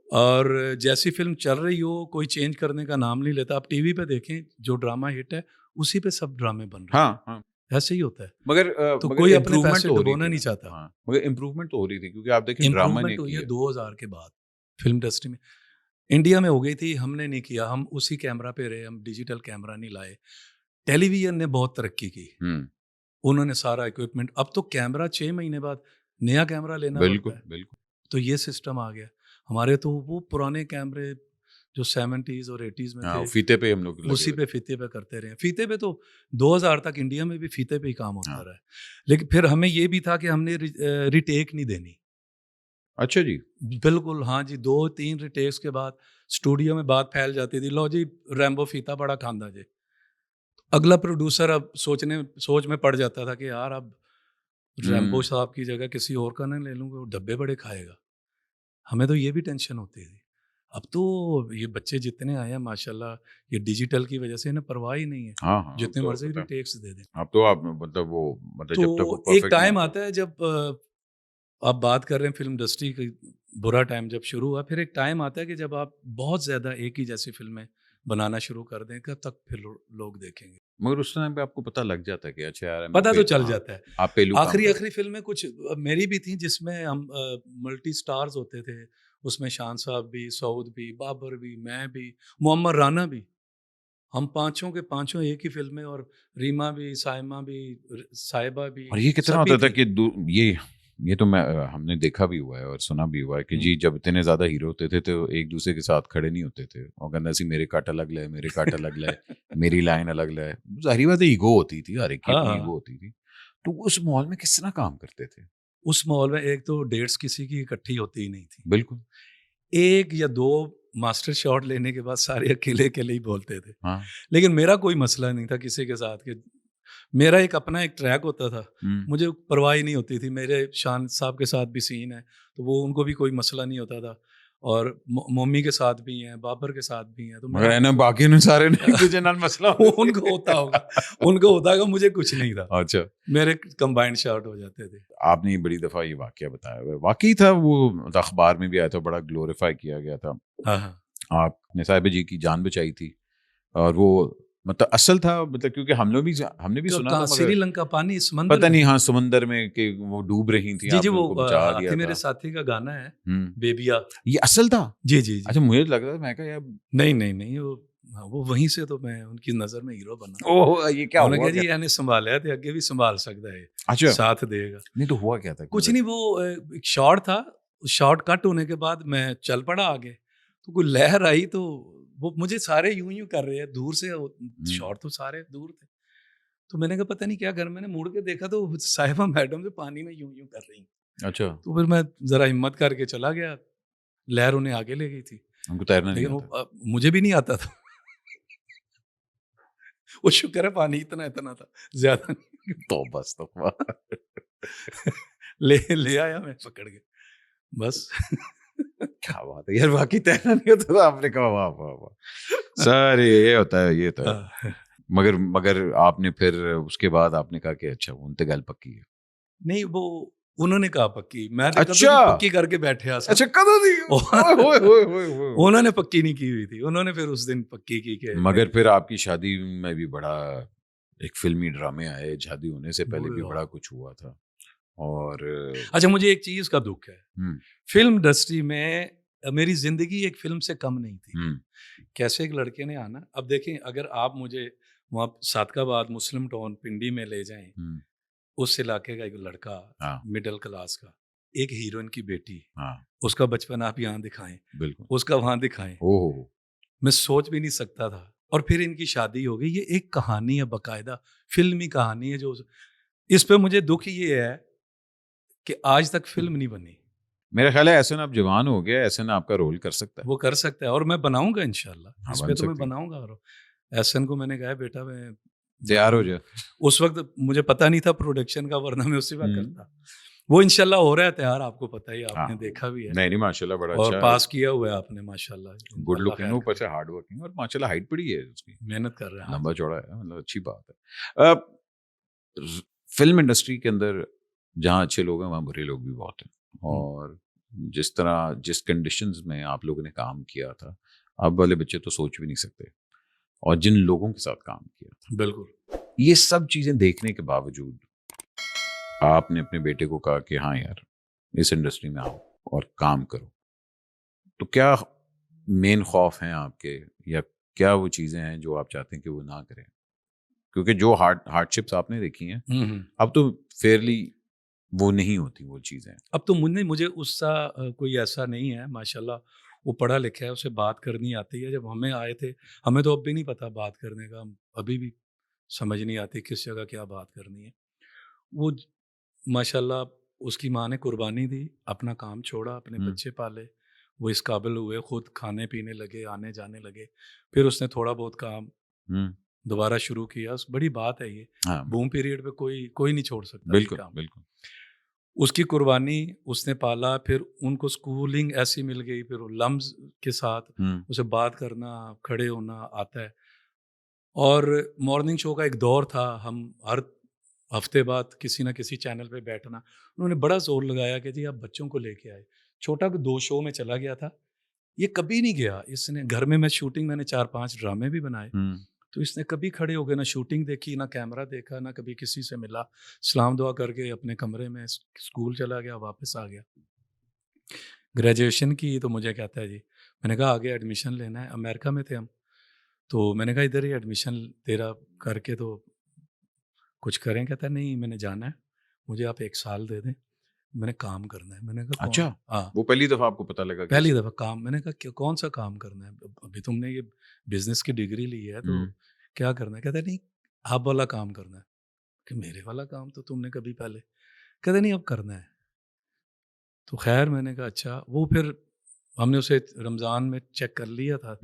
और जैसी फ़िल्म चल रही हो, कोई चेंज करने का नाम नहीं लेता। आप टीवी पे देखें, जो ड्रामा हिट है, उसी पे सब ड्रामे बन रहे हैं।
हाँ, हाँ।
ऐसे ही होता है।
मगर
तो
मगर
कोई अपने
इम्प्रूवमेंट
पैसे
तो हो रही
डुबोना
थी
नहीं
ना।
चाहता।
हाँ, मगर इम्प्रूवमेंट तो हो रही थी क्योंकि आप देखें ड्रामा ने
इम्प्रूवमेंट हुई
की
है
है।
2000 के बाद फिल्म इंडस्ट्री में। इंडिया में हो गई थी, हमने नहीं किया, हम उसी कैमरा पे रहे, हम डिजिटल कैमरा नहीं लाए। टेलीविजन ने बहुत तरक्की की,
हम्म,
उन्होंने सारा इक्विपमेंट, अब तो कैमरा 6 महीने बाद नया कैमरा लेना पड़ता
बिल्कुल
है।
बिल्कुल।
तो ये सिस्टम आ गया। हमारे तो वो पुराने कैमरे जो 70s और 80s में
हाँ,
थे,
फीते पे हम लोग लगे
उसी
हुए
पे
थे।
फीते पे करते रहे। फीते पे तो 2000 तक इंडिया में भी फीते पे ही काम होता
हाँ,
रहा है। लेकिन फिर हमें ये भी था कि हमने रिटेक नहीं देनी।
अच्छा जी।
बिल्कुल, हाँ जी, 2-3 रिटेक्स के बाद स्टूडियो में बात फैल जाती थी, लो जी रैम्बो फीता बड़ा खांदा जे। अगला प्रोड्यूसर अब सोच में पड़ जाता था कि यार अब रैम्बो
हम्म,
साहब की जगह किसी और का ना ले लूँगा, वो डब्बे बड़े खाएगा। हमें तो ये भी टेंशन होती थी। अब तो ये बच्चे जितने आए हैं माशाल्लाह, ये डिजिटल की वजह से इन्हें परवाह ही नहीं है।
हाँ हाँ, अब
जितने
तो
मर्ज़ी
पता है।
रिटेक्स दे दें।
अब तो आप मतलब वो मतलब
तो
जब तक वो
एक
परफेक्ट नहीं
टाइम
होता।
आता है जब आप बात कर रहे हैं फिल्म इंडस्ट्री की, बुरा टाइम जब शुरू हुआ, फिर एक टाइम आता है कि जब आप बहुत ज़्यादा एक ही जैसी फ़िल्में बनाना शुरू कर दें, कब तक फिर लोग देखेंगे?
मगर उस टाइम पे आपको पता लग जाता है कि अच्छा यार मैं
पता
पे
तो चल
हाँ,
जाता है।
आप पेलू काम कर रहे
आखिरी फ़िल्में कुछ मेरी भी थी जिसमें हम मल्टी स्टार्स होते थे। उसमें शान साहब भी, सऊद भी, बाबर भी, मैं भी, मोहम्मद राना भी। हम पाँचों के पाँचों एक ही फ़िल्म में, और रीमा भी, साइमा भी, साहिबा भी,
और ये कितना
सभी
होता था
थी।
कि ये तो मैं हमने देखा भी हुआ है और सुना भी हुआ है कि
हुँ।
जी जब इतने ज्यादा हीरो होते थे तो एक दूसरे के साथ खड़े नहीं होते थे और कहना सी मेरे काट अलग ले, मेरे काट अलग ले, मेरी लाइन अलग ले। जाहिर बात है ईगो होती थी, हर एक की
हाँ,
अपनी ईगो
हाँ।
होती थी। तो उस मॉल में किस तरह काम करते थे?
उस माहौल में एक तो डेट्स किसी की इकट्ठी होती ही नहीं थी।
बिल्कुल।
1 या 2 मास्टर शॉट लेने के बाद सारे अकेले-अकेले ही बोलते थे।
हाँ।
लेकिन मेरा कोई मसला नहीं था किसी के साथ कि मेरा एक अपना एक ट्रैक होता था।
हम्म।
मुझे परवाह ही नहीं होती थी। मेरे शान साहब के साथ भी सीन है, तो वो उनको भी कोई मसला नहीं होता था, और मम्मी के साथ भी हैं, बाबर के साथ भी हैं, तो
मगर
मैं
है ना बाकी ने सारे ने एक दूसरे नाल मसला
वो
होता
उनको होता होगा,
था।
उनको होता होगा, मुझे कुछ नहीं था।
अच्छा।
मेरे कंबाइंड शॉट हो जाते थे।
आपने ये बड़ी दफा ये वाकया बताया हुआ है, वाकई था वो, मतलब अखबार में भी आया था, बड़ा ग्लोरीफाई किया गया था।
हाँ, हाँ।
आपने साहिबा जी की जान बचाई थी और वो मतलब असल था, मतलब क्योंकि हमने भी सुना था,
कहाँ
मगर
श्रीलंका पानी समंदर
पता
में?
नहीं, हाँ समंदर में कि वो डूब रही थी,
जी, जी,
आपने
वो
उनको बचा
हाथी
दिया
मेरे
था।
साथी का गाना है,
हम्म।
बेबिया।
ये असल था?
जी, जी, जी।
अच्छा, मुझे लग रहा था, मैं कहा यार
नहीं, नहीं, नहीं, वो हाँ, वो वहीं से तो मैं उनकी नज़र में हीरो बना।
ओह ये क्या
उन्होंने
हुआ
कहा
क्या?
जी इन्हें संभाला ते अगे भी संभाल सकदा है,
अच्छा,
साथ देगा।
नहीं तो हुआ क्या था
कुछ
मतलब?
नहीं, वो एक शॉट था, शॉट कट होने के बाद मैं चल पड़ा आगे, तो कोई लहर आई, तो वो मुझे सारे यूँ-यूँ कर रहे हैं, दूर से वो
हम्म,
शॉट तो सारे दूर थे। तो मैंने कहा पता नहीं क्या कर, मैंने मुड़ के देखा तो साहिबा मैडम जो पानी में यूँ-यूँ कर रही हैं।
अच्छा,
तो फिर मैं ज़रा हिम्मत करके चला गया, लहर उन्हें आगे ले गई थी।
हमको तैरना नहीं
लेकिन वो
आता।
मुझे भी नहीं आता था। वो शुक्र है पानी इतना-इतना था, ज़्यादा नहीं।
तो बस तो वाह।
ले ले आया मैं पकड़ के, बस।
क्या बात है यार, बाकी तैरना नहीं होता था, आपने कहा वाह वाह वाह। सर ये होता है, ये तो है।
हाँ।
मगर मगर आपने फिर उसके बाद आपने कहा कि अच्छा उनते गल पक्की है।
नहीं, वो उन्होंने कहा पक्की, मैं तो कदों
अच्छा,
दी पक्की करके बैठे सा।
अच्छा कदों दी? ओए होए होए होए होए।
उन्होंने पक्की नहीं की हुई थी, उन्होंने फिर उस दिन पक्की की कि
मगर
नहीं।
फिर आपकी शादी में भी बड़ा एक फिल्मी ड्रामे आए, शादी होने से पहले भी बड़ा कुछ हुआ था। और
अच्छा, मुझे एक चीज़ का दुःख है,
हम्म,
फ़िल्म इंडस्ट्री में मेरी ज़िंदगी एक फ़िल्म से कम नहीं थी।
हम्म,
कैसे एक लड़के ने आना, अब देखें अगर आप मुझे वहाँ सादकाबाद मुस्लिम टाउन पिंडी में ले जाएँ,
हम्म,
उस इलाके का एक लड़का,
हाँ
मिडल क्लास का, एक हीरोइन की बेटी,
हाँ
उसका बचपन आप यहाँ दिखाएँ,
बिल्कुल।
उसका वहाँ दिखाएँ,
ओह,
मैं सोच भी नहीं सकता था। और फिर इनकी शादी हो गई, ये एक कहानी है, बाकायदा फ़िल्मी कहानी है, जो इस पे मुझे दुःख ये है कि आज तक फ़िल्म नहीं बनी।
मेरा ख्याल है एहसन अब जवान हो गया, एहसन आपका रोल कर सकता है।
वो कर सकता है और मैं बनाऊँगा इंशाल्लाह,
हाँ
इस
बन
पे तो मैं
सकती है,
बनाऊँगा। और एहसन को मैंने कहा है बेटा मैं
तैयार हो
बनाऊँगा।
जा।
उस वक़्त मुझे पता नहीं था प्रोडक्शन का, वरना मैं उसी वक़्त
हम्म,
करता। वो इंशाल्लाह हो रहा है तैयार, आपको पता ही है,
हाँ
आपने देखा भी है।
नहीं नहीं, माशाल्लाह बड़ा
और
अच्छा है।
पास किया हुआ है आपने माशाल्लाह,
गुड
अल्लाह
लुकिंग,
खैर
ऊपर
करे।
से हार्ड वर्किंग, और माशाल्लाह हाइट बड़ी है उसकी,
मेहनत कर रहे हैं, हाँ
लंबा
जी।
चौड़ा है, मतलब अच्छी बात है। फिल्म इंडस्ट्री के अंदर जहाँ अच्छे लोग हैं वहाँ बुरे लोग भी बहुत हैं।
हुँ,
और जिस तरह जिस कंडीशंस में आप लोगों ने काम किया था, अब वाले बच्चे तो सोच भी नहीं सकते, और जिन लोगों के साथ काम किया था।
बिल्कुल।
ये सब चीजें देखने के बावजूद आपने अपने बेटे को कहा कि हाँ यार इस इंडस्ट्री में आओ और काम करो, तो क्या मेन खौफ हैं आपके, या क्या वो चीजें हैं जो आप चाहते हैं कि वो ना करें? क्योंकि जो हार्डशिप्स आपने देखी हैं अब तो फेयरली वो नहीं होती वो चीजें।
अब तो मुझे उसका कोई ऐसा नहीं है माशाल्लाह, वो पढ़ा लिखा है, उसे बात करनी आती है। जब हमें आए थे, हमें तो अब भी नहीं पता बात करने का, अभी भी समझ नहीं आती किस जगह क्या बात करनी है। वो माशाल्लाह उसकी माँ ने कुर्बानी दी, अपना काम छोड़ा, अपने बच्चे पाले, वो इस काबिल हुए, खुद खाने पीने लगे, आने जाने लगे। फिर उसने थोड़ा बहुत काम दोबारा शुरू किया। बड़ी बात है ये।
हाँ,
बूम पीरियड पे कोई नहीं छोड़ सकता ये
बिल्कुल
काम।
बिल्कुल।
उसकी कुर्बानी उसने पाला, फिर उनको स्कूलिंग ऐसी मिल गई, फिर वो लम्स के साथ उसे बात करना, खड़े होना आता है। और मॉर्निंग शो का एक दौर था, हम हर हफ्ते बाद किसी ना किसी चैनल पे बैठना। उन्होंने बड़ा जोर लगाया कि जी आप बच्चों को लेके आए। छोटा को 2 शो में चला गया था, ये कभी नहीं गया। इसने घर में, मैं शूटिंग, मैंने 4-5 ड्रामे भी बनाए, तो इसने कभी खड़े हो गए ना शूटिंग देखी, ना कैमरा देखा, ना कभी किसी से मिला। सलाम दुआ करके अपने कमरे में स्कूल चला गया, वापस आ गया। ग्रेजुएशन की तो मुझे कहता है जी, मैंने कहा आगे एडमिशन लेना है। अमेरिका में थे हम, तो मैंने कहा इधर ही एडमिशन तेरा करके तो कुछ करें। कहता है नहीं, मैंने जाना है, मुझे आप 1 साल दे दें, मैंने काम करना है। मैंने कहा
अच्छा,
कौन? हाँ,
वो पहली दफा आपको पता लगा
पहली दफ़ा काम। मैंने कहा कौन सा काम करना है? अभी तुमने ये बिजनेस की डिग्री ली है, तो क्या करना है? कहता है नहीं, आप वाला काम करना है। कि मेरे वाला काम तो तुमने कभी पहले। कहते नहीं अब करना है। तो खैर मैंने कहा अच्छा। वो फिर हमने उसे रमज़ान में चेक कर लिया था,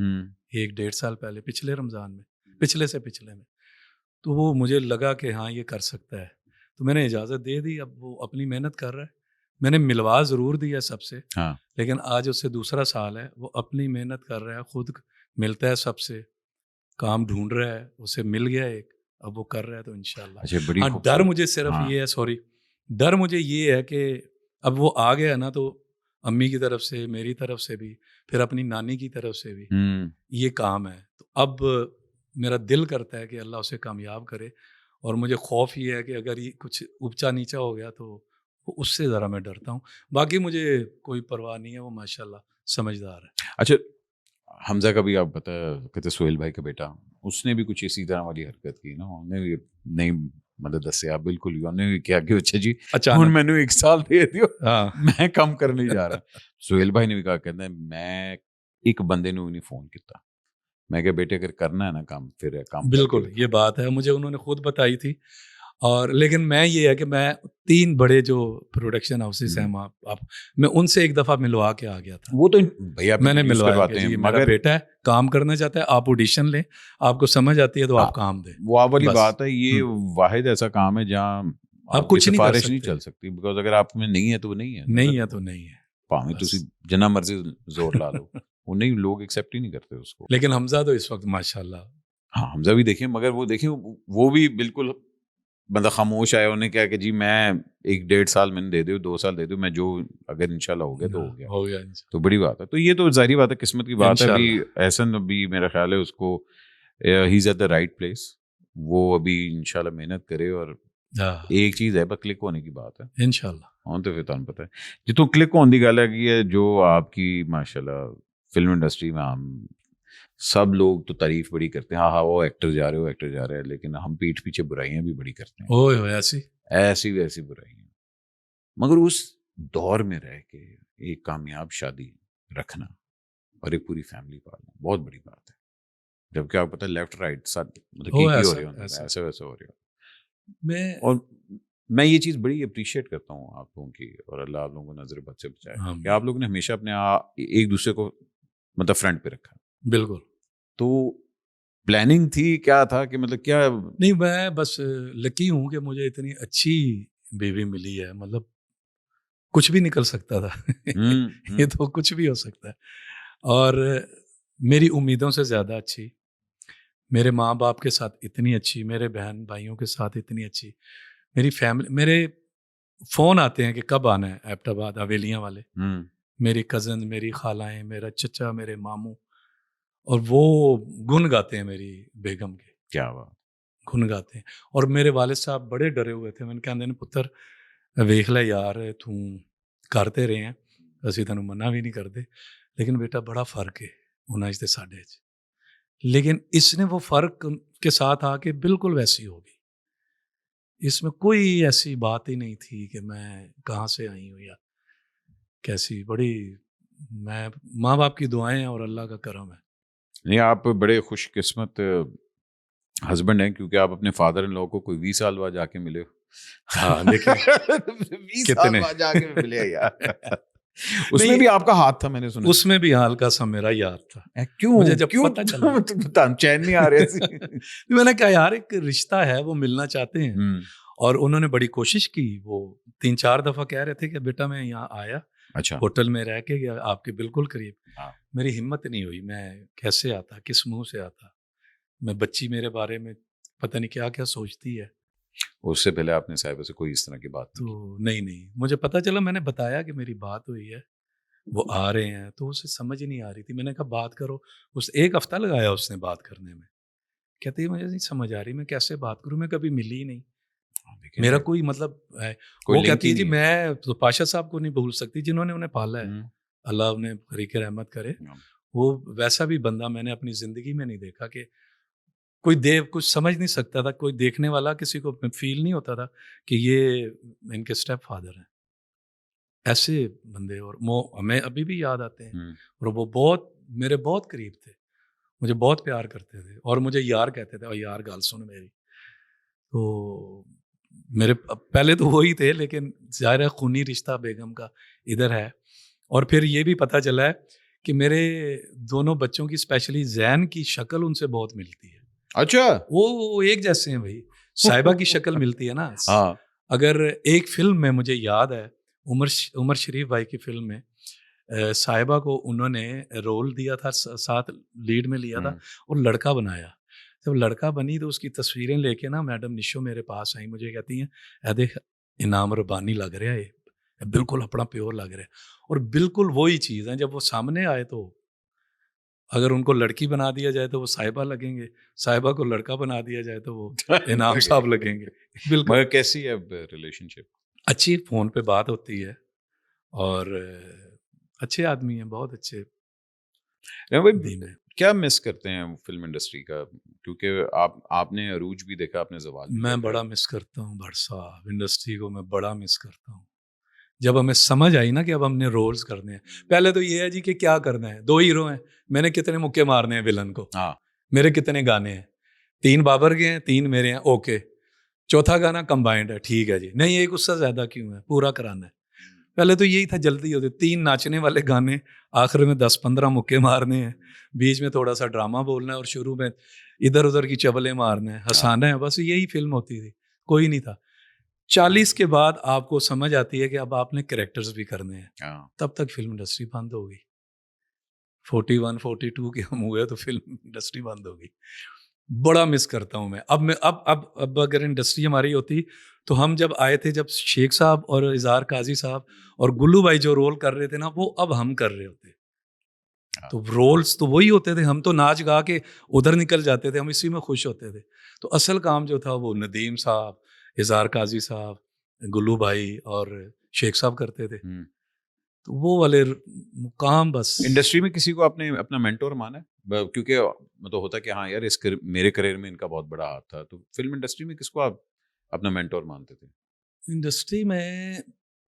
1-1.5 साल पहले, पिछले रमज़ान में, पिछले से पिछले में। तो वो मुझे लगा कि हाँ ये कर सकता है, तो मैंने इजाज़त दे दी। अब वो अपनी मेहनत कर रहा है, मैंने मिलवा ज़रूर दिया सबसे,
हाँ।
लेकिन आज उससे दूसरा साल है, वो अपनी मेहनत कर रहा है, खुद मिलता है सबसे, काम ढूंढ रहा है, उसे मिल गया एक, अब वो कर रहा है, तो इंशाल्लाह।
अच्छा, बड़ी
हाँ, डर
खूबसूरत।
मुझे सिर्फ
हाँ।
ये है, सॉरी, डर मुझे ये है कि अब वो आ गया ना, तो अम्मी की तरफ से, मेरी तरफ से भी, फिर अपनी नानी की तरफ से भी ये काम है। तो अब मेरा दिल करता है कि अल्लाह उसे कामयाब करे, और मुझे खौफ ये है कि अगर ये कुछ ऊंचा नीचा हो गया तो उससे ज़रा मैं डरता हूँ। बाकी मुझे कोई परवाह नहीं है, वो माशाल्लाह समझदार है।
अच्छा, हमजा का भी आप पता कहते सोहेल भाई का बेटा, उसने भी कुछ इसी तरह वाली हरकत की ना, उन्हें भी नहीं मदद दसे आप बिल्कुल ही, उन्हें भी क्या कि अच्छा जी
अचानक।
मैंने 1 साल दे दियो,
हाँ।
मैं कम कर नहीं जा रहा। सोहेल भाई ने भी कहा, कहते हैं मैं एक बंदे ने नहीं फोन किया, मैं क्या बेटे अगर करना है ना काम, फिर काम करके
बिल्कुल,
दिखा।
ये बात है, मुझे उन्होंने खुद बताई थी। और लेकिन मैं ये है कि मैं 3 बड़े जो प्रोडक्शन हाउसेस हैं, आप मैं उनसे एक दफ़ा मिलवा के आ गया था।
वो तो भैया
मैंने
प्रोड्यूस
मिलवाया
करवाते
कि
हैं,
जी मेरा
मगर
बेटा है, काम करना चाहता है, आप ऑडिशन लें, आपको समझ आती है तो आप काम दें।
वो आप वाली
बस।
बात है, ये वाहिद ऐसा काम है जहाँ
आप
आपकी
कुछ नहीं कर
सिफारिश नहीं
सकते।
चल सकती, बिकॉज अगर आप में नहीं है तो वो नहीं है,
नहीं है तो नहीं है,
भावें
बस।
तुसी जिन्ना मर्जी जोर ला लो, वो नहीं, लोग एक्सेप्ट ही नहीं करते उसको।
लेकिन हमजा तो इस वक्त माशाल्लाह।
हाँ, हमजा भी देखिए, मगर वो देखिए वो भी बिल्कुल मतलब खामोश आया, उन्हें क्या कि जी मैं 1-1.5 साल मैंने दे दो, 2 साल दे दो, मैं जो अगर इंशाल्लाह हो गया तो हो गया।
हो गया
तो बड़ी बात है, तो ये तो जाहिर बात है, किस्मत की बात है। अभी
इंशाल्लाह।
एहसन अभी मेरा ख्याल है उसको, he is at the right place, वो अभी इंशाल्लाह मेहनत करे, और
हाँ,
एक चीज है, बस क्लिक होने की बात है।
इंशाल्लाह।
हाँ, तो फिर तुम पता है जितों क्लिक होने की गल है जो आपकी माशाल्लाह फिल्म इंडस्ट्री में हम सब लोग तो तारीफ बड़ी करते हैं, हाँ हाँ वो एक्टर जा रहे हो, एक्टर जा रहे हैं, लेकिन हम पीठ पीछे बुराइयां भी बड़ी करते हैं,
ओए होए ऐसी।
ऐसी वैसी बुराइयां। मगर उस दौर में रह के एक कामयाब शादी रखना और एक पूरी फैमिली पालना बहुत बड़ी बात है, जबकि आपको पता है लेफ्ट राइट साथ मतलब
हो
की हो
ऐसा
रहे हो,
ऐसा।
ऐसे वैसे हो रहे हो।
मैं
और मैं ये चीज़ बड़ी अप्रिशिएट करता हूँ आप लोगों की, और अल्लाह आप लोगों को नजर बद से बचाए कि आप लोगों ने हमेशा अपने एक दूसरे को मतलब फ्रंट पे रखा।
बिल्कुल
तो प्लानिंग थी, क्या था कि मतलब क्या?
नहीं, मैं बस लकी हूँ कि मुझे इतनी अच्छी बेबी मिली है। मतलब कुछ भी निकल सकता था। ये तो कुछ भी हो सकता है, और मेरी उम्मीदों से ज़्यादा अच्छी, मेरे माँ बाप के साथ इतनी अच्छी, मेरे बहन भाइयों के साथ इतनी अच्छी, मेरी फैमिली, मेरे फ़ोन आते हैं कि कब आना है एबटाबाद, हवेलियाँ वाले, मेरी कज़न, मेरी खालाएँ, मेरा चचा, मेरे मामू, और वो गुण गाते हैं मेरी बेगम के।
क्या बात।
गुन गाते हैं। और मेरे वालिद साहब बड़े डरे हुए थे। मैंने कहते ने पुत्र वेख लै यार तू करते रहे हैं, ਅਸੀਂ ਤੈਨੂੰ मना भी नहीं करते, लेकिन बेटा बड़ा फ़र्क है उन्हां 'ਚ ते साडे 'ਚ। लेकिन इसने वो फ़र्क के साथ आके बिल्कुल वैसी हो गई। इसमें कोई ऐसी बात ही नहीं थी कि मैं कहाँ से आई हूँ या कैसी। बड़ी मैं माँ बाप की दुआएं हैं और अल्लाह का करम है।
नहीं, आप बड़े खुशकिस्मत हस्बैंड हैं, क्योंकि आप अपने फादर इन लॉ को कोई 20 साल बाद जाके मिले हो।
हाँ देखिए
20 साल
कितने
बाद जाके मिले यार।
नहीं,
उसमें भी आपका हाथ था, मैंने सुना।
उसमें भी हल्का सा मेरा याद था।
क्यों
मुझे जब
क्यों
पता चला
तो चैन नहीं आ रहे थे।
तो मैंने कहा यार एक रिश्ता है, वो मिलना चाहते हैं। और उन्होंने बड़ी कोशिश की। वो 3-4 दफ़ा कह रहे थे कि बेटा मैं यहाँ आया,
अच्छा,
होटल में रह के गया आपके बिल्कुल करीब।
हाँ।
मेरी हिम्मत नहीं हुई, मैं कैसे आता, किस मुंह से आता। मैं बच्ची मेरे बारे में पता नहीं क्या क्या सोचती है।
उससे पहले आपने साहिबा से कोई इस तरह की बात
तो
नहीं
नहीं मुझे पता चला, मैंने बताया कि मेरी बात हुई है, वो आ रहे हैं, तो उसे समझ ही नहीं आ रही थी। मैंने कहा बात करो। उस 1 हफ्ता लगाया उसने बात करने में। कहती है मुझे नहीं समझ आ रही, मैं कैसे बात करूँ, मैं कभी मिली ही नहीं,
की?
मेरा कोई मतलब है।
कोई
वो
लिंक
कहती
ही
है जी
नहीं है।
मैं तो पाशा साहब को नहीं भूल सकती जिन्होंने उन्हें पाला है,
हम्म,
अल्लाह उन्हें फरीक रहमत करे।
हम्म,
वो वैसा भी बंदा मैंने अपनी ज़िंदगी में नहीं देखा कि कोई कुछ समझ नहीं सकता था, कोई देखने वाला किसी को फ़ील नहीं होता था कि ये इनके स्टेप फादर हैं। ऐसे बंदे, और वो हमें अभी भी याद आते हैं।
हम्म।
और वो बहुत मेरे बहुत करीब थे, मुझे बहुत प्यार करते थे और मुझे यार कहते थे। और यार गाल सुन मेरी। तो मेरे पहले तो वो ही थे, लेकिन ज़ाहिर है खूनी रिश्ता बेगम का इधर है। और फिर ये भी पता चला है कि मेरे दोनों बच्चों की, स्पेशली ज़ैन की शक्ल उनसे बहुत मिलती है।
अच्छा।
वो एक जैसे हैं भाई। साहिबा की शक्ल मिलती है ना।
हाँ।
अगर एक फ़िल्म में मुझे याद है, उमर शरीफ भाई की फ़िल्म में साहिबा को उन्होंने रोल दिया था, साथ लीड में लिया था और लड़का बनाया। जब लड़का बनी तो उसकी तस्वीरें लेके ना मैडम निशो मेरे पास आई, मुझे कहती हैं ए देख इनाम रब्बानी लग रहा है, ये बिल्कुल अपना प्योर लग रहा है। और बिल्कुल वही चीज़ है, जब वो सामने आए तो अगर उनको लड़की बना दिया जाए तो वो साहिबा लगेंगे, साहिबा को लड़का बना दिया जाए तो वो इनाम साहब लगेंगे। बिल्कुल
मगर कैसी है रिलेशनशिप?
अच्छी, फ़ोन पे बात होती है और अच्छे आदमी हैं, बहुत अच्छे दिन हैं।
क्या मिस करते हैं फिल्म इंडस्ट्री का? क्योंकि आपने अरूज भी देखा, आपने जवाल भी
मैं
देखा।
बड़ा मिस करता हूँ भट्ट साहब, इंडस्ट्री को मैं बड़ा मिस करता हूँ। जब हमें समझ आई ना कि अब हमने रोल्स करने हैं। पहले तो ये है जी कि क्या करना है, 2 हीरो हैं, मैंने कितने मुक्के मारने हैं विलन को,
हाँ।
मेरे कितने गाने हैं, 3 बाबर के हैं, 3 मेरे हैं, ओके। चौथा गाना कंबाइंड है, ठीक है जी। नहीं एक उससे ज़्यादा क्यों है, पूरा कराना है। पहले तो यही था, जल्दी होती 3 नाचने वाले गाने, आखिर में 10-15 मुक्के मारने हैं, बीच में थोड़ा सा ड्रामा बोलना है और शुरू में इधर उधर की चबले मारना है, हंसाना है, बस यही फिल्म होती थी, कोई नहीं था। 40 के बाद आपको समझ आती है कि अब आपने कैरेक्टर्स भी करने हैं,
हाँ।
तब तक फिल्म इंडस्ट्री बंद हो गई। 41-42 के हम हुए तो फिल्म इंडस्ट्री बंद हो गई। बड़ा मिस करता हूँ मैं। अब अगर इंडस्ट्री हमारी होती तो हम जब आए थे, जब शेख साहब और इज़हार काजी साहब और गुल्लू भाई जो रोल कर रहे थे ना, वो अब हम कर रहे होते। तो रोल्स तो वही होते थे, हम तो नाच गा के उधर निकल जाते थे, हम इसी में खुश होते थे। तो असल काम जो था वो नदीम साहब, इज़हार काजी साहब, गुल्लू भाई और शेख साहब करते थे। तो वो वाले मुकाम बस।
इंडस्ट्री में किसी को आपने अपना मेंटोर माना है? क्योंकि मतलब होता है कि हाँ यार मेरे करियर में इनका बहुत बड़ा हाथ था, तो फिल्म इंडस्ट्री में किसको आप अपना मेंटोर मानते थे,
इंडस्ट्री में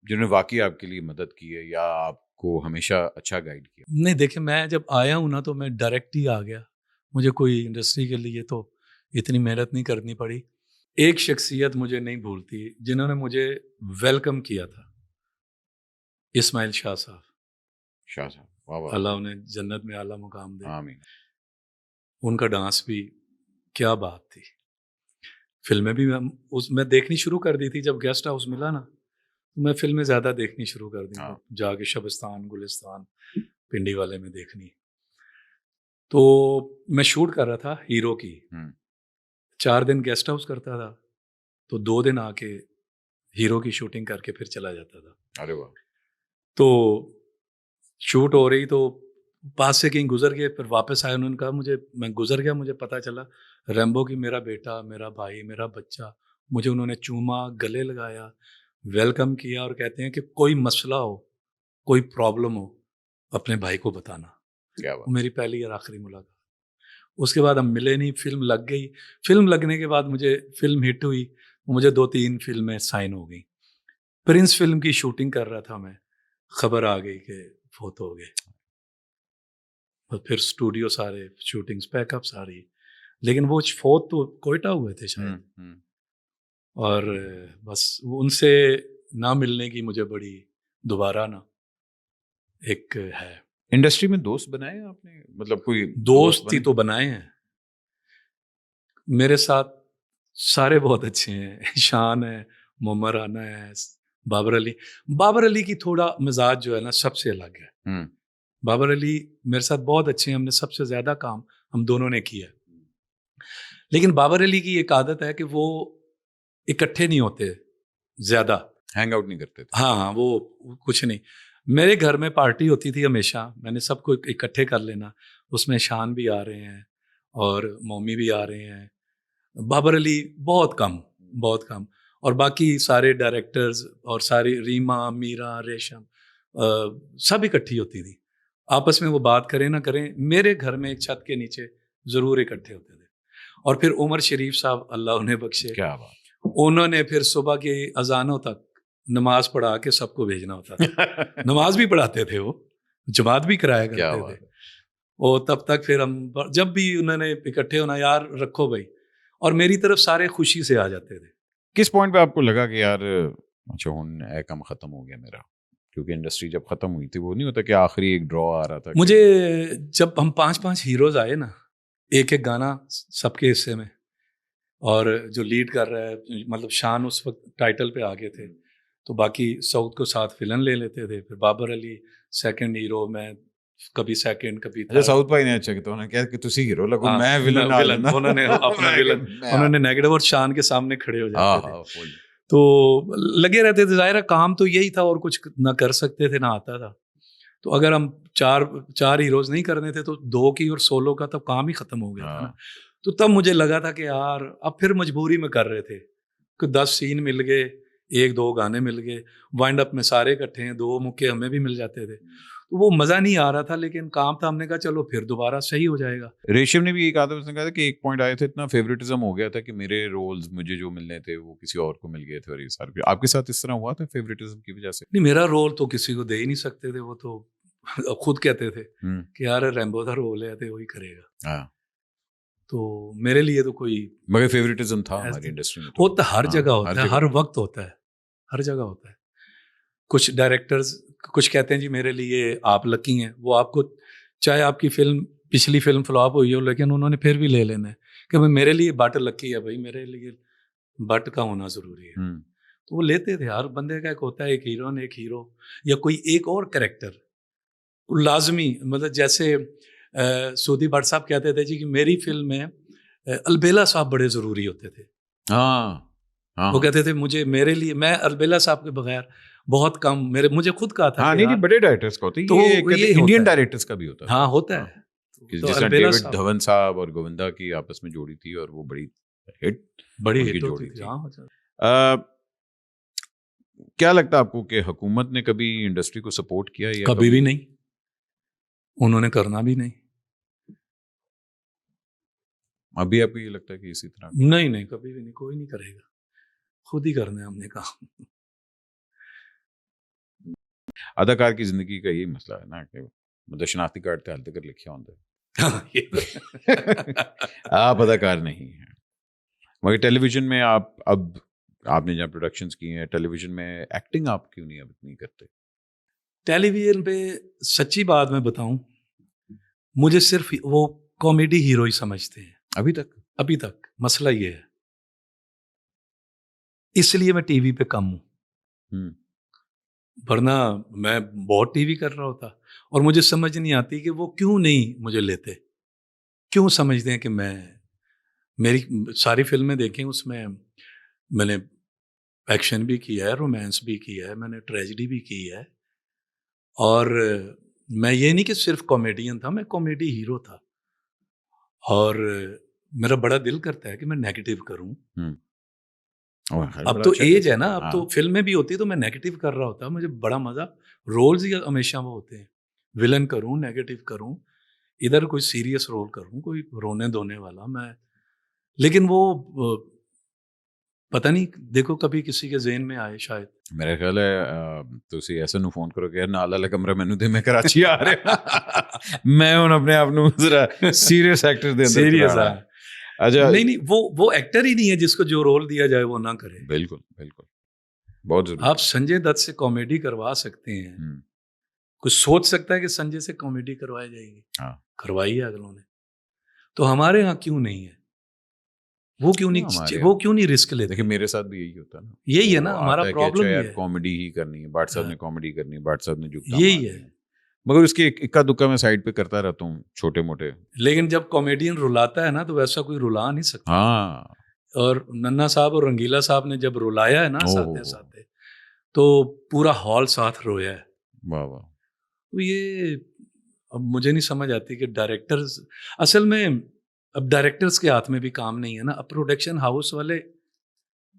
जिन्होंने वाकई आपके लिए मदद की है या आपको हमेशा अच्छा गाइड किया?
नहीं, देखिए मैं जब आया हूँ ना तो मैं डायरेक्ट ही आ गया। मुझे कोई इंडस्ट्री के लिए तो इतनी मेहनत नहीं करनी पड़ी। एक शख्सियत मुझे नहीं भूलती जिन्होंने मुझे वेलकम किया था, इस्माइल शाह साहब।
शाह साहब, वाह वाह,
अल्लाह उन्हें जन्नत में आला मुकाम दे।
आमीन।
उनका डांस भी क्या बात थी। फ़िल्में भी मैं देखनी शुरू कर दी थी जब गेस्ट हाउस मिला ना, तो मैं फ़िल्में ज़्यादा देखनी शुरू कर दी।
हाँ।
जाके शबस्तान, गुलिस्तान, पिंडी वाले में देखनी। तो मैं शूट कर रहा था हीरो की। 4 दिन गेस्ट हाउस करता था, तो 2 दिन आके हीरो की शूटिंग करके फिर चला जाता था।
अरे वाह।
तो शूट हो रही तो पास से कहीं गुजर गए, फिर वापस आए, उन्होंने कहा मैं गुजर गया, मुझे पता चला। रैम्बो की मेरा बेटा, मेरा भाई, मेरा बच्चा, मुझे उन्होंने चूमा, गले लगाया, वेलकम किया और कहते हैं कि कोई मसला हो, कोई प्रॉब्लम हो, अपने भाई को बताना।
क्या
वो
बात।
मेरी पहली और आखिरी मुलाकात। उसके बाद हम मिले नहीं, फिल्म लग गई। फिल्म लगने के बाद मुझे फिल्म हिट हुई, मुझे 2-3 फिल्में साइन हो गई। प्रिंस फिल्म की शूटिंग कर रहा था मैं, खबर आ गई कि फोत हो गए। और फिर स्टूडियो सारे, शूटिंग्स, पैकअप सारी, लेकिन वो फोत तो कोयटा हुए थे शायद। और बस उनसे ना मिलने की मुझे बड़ी दोबारा ना एक है।
इंडस्ट्री में दोस्त बनाए आपने, मतलब कोई
दोस्त ही
बने?
तो बनाए हैं मेरे साथ, सारे बहुत अच्छे हैं। शान है, मोमर राना है, बाबर अली। बाबर अली की थोड़ा मिजाज जो है ना सबसे अलग है। बाबर अली मेरे साथ बहुत अच्छे हैं, हमने सबसे ज्यादा काम हम दोनों ने किया। लेकिन बाबर अली की एक आदत है कि वो इकट्ठे नहीं होते ज्यादा,
हैंग आउट नहीं करते थे?
हाँ हाँ, वो कुछ नहीं। मेरे घर में पार्टी होती थी हमेशा, मैंने सबको इकट्ठे कर लेना, उसमें शान भी आ रहे हैं और मौमी भी आ रहे हैं। बाबर अली बहुत कम, बहुत कम। और बाकी सारे डायरेक्टर्स और सारी रीमा, मीरा, रेशम, सब इकट्ठी होती थी। आपस में वो बात करें ना करें, मेरे घर में एक छत के नीचे ज़रूर इकट्ठे होते थे। और फिर उमर शरीफ साहब, अल्लाह उन्हें बख्शे,
क्या बात।
उन्होंने फिर सुबह के अजानों तक नमाज पढ़ा के सबको भेजना होता था। नमाज भी पढ़ाते थे वो, जमात भी कराया
क्या
करते
बात
थे। और तब तक फिर हम, जब भी उन्होंने इकट्ठे होना, यार रखो भाई, और मेरी तरफ सारे खुशी से आ जाते थे।
किस पॉइंट पे आपको लगा कि यार अच्छा हुन ए कम खत्म हो गया मेरा? क्योंकि इंडस्ट्री जब खत्म हुई थी, वो नहीं होता कि आखिरी एक ड्रॉ आ रहा था कि-
मुझे जब हम 5-5 हीरोज आए ना, एक एक गाना सबके हिस्से में, और जो लीड कर रहा है, मतलब शान उस वक्त टाइटल पे आ गए थे, तो बाकी साउथ को साथ विलन ले लेते थे। फिर बाबर अली सेकंड हीरो, मैं कभी सेकंड कभी
अच्छा,
थर्ड।
साउथ भाई ने अच्छा कि तो उन्होंने कहा कि तुसी हीरो लगो,
हाँ,
मैं विलन आ
विलन,
जाना।
उन्होंने अपना विलन,
मैं
उन्होंने नेगेटिव और शान के सामने खड़े हो
हाँ
जाते थे।
हाँ फुल।
तो लगे रहते थे, जाहिर है काम तो यही था, और कुछ ना कर सकते थे ना आता था। तो अगर हम चार चार हीरोज नहीं करने थे तो 2 की और सोलो का तब काम ही खत्म हो गया था ना।
हाँ।
तो तब मुझे लगा था कि यार अब फिर मजबूरी में कर रहे थे कि 10 सीन मिल गए, 1-2 गाने मिल गए, वाइंड अप में सारे इकट्ठे हैं, 2 मुक्के हमें भी मिल जाते थे। तो वो मज़ा नहीं आ रहा था, लेकिन काम था, हमने कहा चलो फिर दोबारा सही हो जाएगा।
रेशम ने भी एक आदमी उसने कहा था कि एक पॉइंट आया था, इतना फेवरेटिज्म हो गया था कि मेरे रोल्स मुझे जो मिलने थे वो किसी और को मिल गए थे, और ये सारे। आपके साथ इस तरह हुआ था फेवरेटिज्म की वजह से?
नहीं, मेरा रोल तो किसी को दे ही नहीं सकते थे, वो तो खुद कहते थे
हम्म।
कि यार रैम्बो का रोल है तो वही करेगा।
हाँ,
तो मेरे लिए तो कोई
मगर फेवरेटिज्म था हमारी
ऐसे
इंडस्ट्री में तो।
होता, हर
हाँ,
जगह होता है, हर
होता
वक्त होता है, हर जगह होता है। कुछ डायरेक्टर्स कुछ कहते हैं जी मेरे लिए आप लकी हैं, वो आपको, चाहे आपकी फिल्म पिछली फिल्म फ्लॉप हुई हो, लेकिन उन्होंने फिर भी ले लेना है कि भाई मेरे लिए बट लकी है, भाई मेरे लिए बट का होना ज़रूरी है।
हम्म।
तो वो लेते थे। हर बंदे का एक होता है, एक हीरोइन, एक हीरो, या कोई एक और कैरेक्टर लाजमी। मतलब जैसे सूदी भट्ट साहब कहते थे जी कि मेरी फिल्म में अलबेला साहब बड़े ज़रूरी होते थे।
हाँ हाँ
वो
हाँ।
कहते थे मुझे, मेरे लिए, मैं अलबेला साहब के बगैर बहुत कम, मेरे मुझे खुद कहा था
हाँ,
कि
नहीं जी,
यार,
बड़े डायरेक्टर्स का होता है
तो
ये, कहते
ये
इंडियन
होता है।
डायरेक्टर्स का भी होता था।
हाँ, होता
हाँ,
है।
कि
तो
जिस तरह
अलबेला
डेविड
साहब
धवन साहब और गोविंदा की आपस में जोड़ी थी, और वो बड़ी हिट
बड़ी
उनकी
हिट होती
जोड़ी
थी।
थी।
हाँ,
क्या लगता है आपको कि हुकूमत ने कभी इंडस्ट्री को सपोर्ट किया, या
कभी भी नहीं, उन्होंने करना भी नहीं।
अभी आपको ये लगता है कि इसी तरह?
नहीं नहीं, कभी भी नहीं, कोई नहीं करेगा, खुद ही करना है हमने कहा।
अदाकार की जिंदगी का यही मसला है ना कि मतलब शनाख्ती कार्ड ते हाल तक लिखे होंगे आप अदाकार नहीं हैं। मगर टेलीविजन में आप अब, आपने जहाँ प्रोडक्शंस की हैं, टेलीविजन में एक्टिंग आप क्यों नहीं अब इतनी करते?
टेलीविजन पे सच्ची बात मैं बताऊं, मुझे सिर्फ वो कॉमेडी हीरो ही समझते हैं
अभी तक?
अभी तक। मसला ये है, इसलिए मैं टीवी पे कम हूं,
हम्म।
वरना मैं बहुत टीवी कर रहा होता। और मुझे समझ नहीं आती कि वो क्यों नहीं मुझे लेते, क्यों समझते हैं कि मैं, मेरी सारी फिल्में देखें, उसमें मैंने एक्शन भी किया है, रोमांस भी किया है, मैंने ट्रेजेडी भी की है, और मैं ये नहीं कि सिर्फ कॉमेडियन था, मैं कॉमेडी हीरो था। और मेरा बड़ा दिल करता है कि मैं नेगेटिव करूं।
और
अब तो एज है ना, अब तो फिल्में भी होती तो मैं नेगेटिव कर रहा होता, मुझे बड़ा मजा। रोल्स ही हमेशा वो होते हैं, विलन करूं, नेगेटिव करूं, इधर कोई सीरियस रोल करूं, कोई रोने धोने वाला मैं। लेकिन वो पता नहीं, देखो कभी किसी के ज़हन में आए शायद।
मेरा ख्याल है ਤੁਸੀਂ ਐਸੇ ਨੂੰ ਫੋਨ ਕਰੋ ਕਿ ਯਾਰ ਨਾਲ ਵਾਲਾ ਕਮਰਾ ਮੈਨੂੰ ਦੇ, ਮੈਂ ਕਰਾਚੀ ਆ ਰਿਹਾ ਮੈਂ ਹੁਣ ਆਪਣੇ ਆਪ ਨੂੰ ਜ਼ਰਾ ਸੀਰੀਅਸ ਐਕਟਰ ਦੇ ਅੰਦਰ
सीरियस
ਕਰਾ
है।
रहा। अच्छा
नहीं, वो एक्टर ही नहीं है जिसको जो रोल दिया जाए वो ना करे।
बिल्कुल बिल्कुल, बहुत जरूरी।
आप संजय दत्त से कॉमेडी करवा सकते हैं, कुछ सोच सकता है कि संजय से कॉमेडी करवाई जाएगी?
हाँ,
करवाई है अगलों ने, तो हमारे यहाँ क्यों नहीं है? वो क्यों नहीं रिस्क लेते?
देखिए मेरे साथ भी यही होता है ना,
यही है ना हमारा प्रॉब्लम,
यार कॉमेडी ही करनी है, बाट साहब ने कॉमेडी करनी है, बाट साहब ने जो
यही है।
मगर उसके इक्का दुक्का मैं साइड पे करता रहता हूँ छोटे मोटे।
लेकिन जब कॉमेडियन रुलाता है ना तो वैसा कोई रुला नहीं सकता।
हाँ, और
नन्ना साहब और रंगीला साहब ने जब रुलाया है ना साथे साथे, तो पूरा हॉल साथ रोया है।
वाह वाह।
तो ये अब मुझे नहीं समझ आती कि डायरेक्टर्स, असल में अब डायरेक्टर्स के हाथ में भी काम नहीं है ना। अब प्रोडक्शन हाउस वाले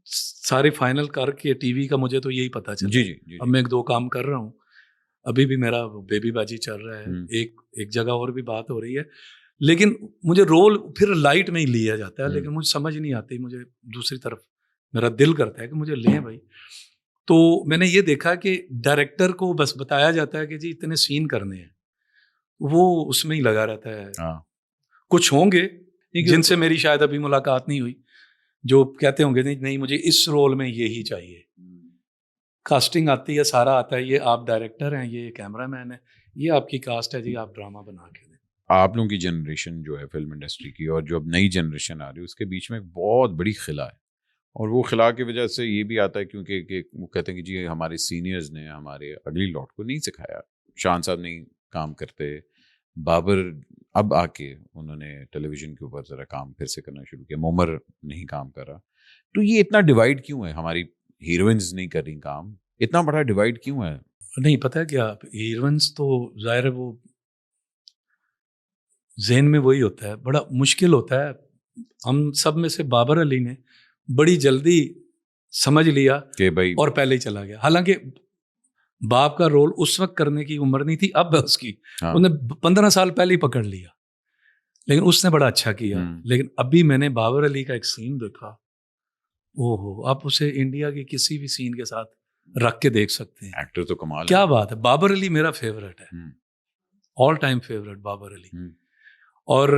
सारे फाइनल करके टीवी का मुझे तो यही पता चला।
जी।
अब मैं 1-2 काम कर रहा हूँ, अभी भी मेरा बेबी बाजी चल रहा है, एक जगह और भी बात हो रही है, लेकिन मुझे रोल फिर लाइट में ही लिया जाता है, लेकिन मुझे समझ नहीं आती। मुझे दूसरी तरफ मेरा दिल करता है कि मुझे लें भाई। तो मैंने ये देखा कि डायरेक्टर को बस बताया जाता है कि जी इतने सीन करने हैं, वो उसमें ही लगा रहता है। कुछ होंगे जिनसे मेरी शायद अभी मुलाकात नहीं हुई, जो कहते होंगे नहीं मुझे इस रोल में यही चाहिए। कास्टिंग आती है, सारा आता है, ये आप डायरेक्टर हैं, ये कैमरामैन है, ये आपकी कास्ट है जी, आप ड्रामा बना के दें।
आप लोगों की जनरेशन जो है फिल्म इंडस्ट्री की, और जो अब नई जनरेशन आ रही है, उसके बीच में एक बहुत बड़ी खिला है। और वो खिला की वजह से ये भी आता है क्योंकि वो कहते हैं कि जी हमारे सीनियर्स ने हमारे अगली लॉट को नहीं सिखाया। शान साहब नहीं काम करते, बाबर अब आके उन्होंने टेलीविज़न के ऊपर ज़रा काम फिर से करना शुरू किया, मोमर नहीं काम कर रहा। तो ये इतना डिवाइड क्यों है? हमारी हीरोइंस नहीं कर रही काम, इतना बड़ा डिवाइड क्यों है?
नहीं पता है क्या, हीरोइंस तो जाहिर है वो ज़हन में वही होता है, बड़ा मुश्किल होता है। हम सब में से बाबर अली ने बड़ी जल्दी समझ लिया
कि भाई, और
पहले ही चला गया। हालांकि बाप का रोल उस वक्त करने की उम्र नहीं थी, अब उसकी उसने 15 साल पहले ही पकड़ लिया, लेकिन उसने बड़ा अच्छा किया। लेकिन अभी मैंने बाबर अली का एक सीन देखा, ओहो, आप उसे इंडिया के किसी भी सीन के साथ रख के देख सकते हैं।
एक्टर तो कमाल
क्या
है।
बात है, बाबर अली मेरा फेवरेट है, all time favourite Babar Ali. और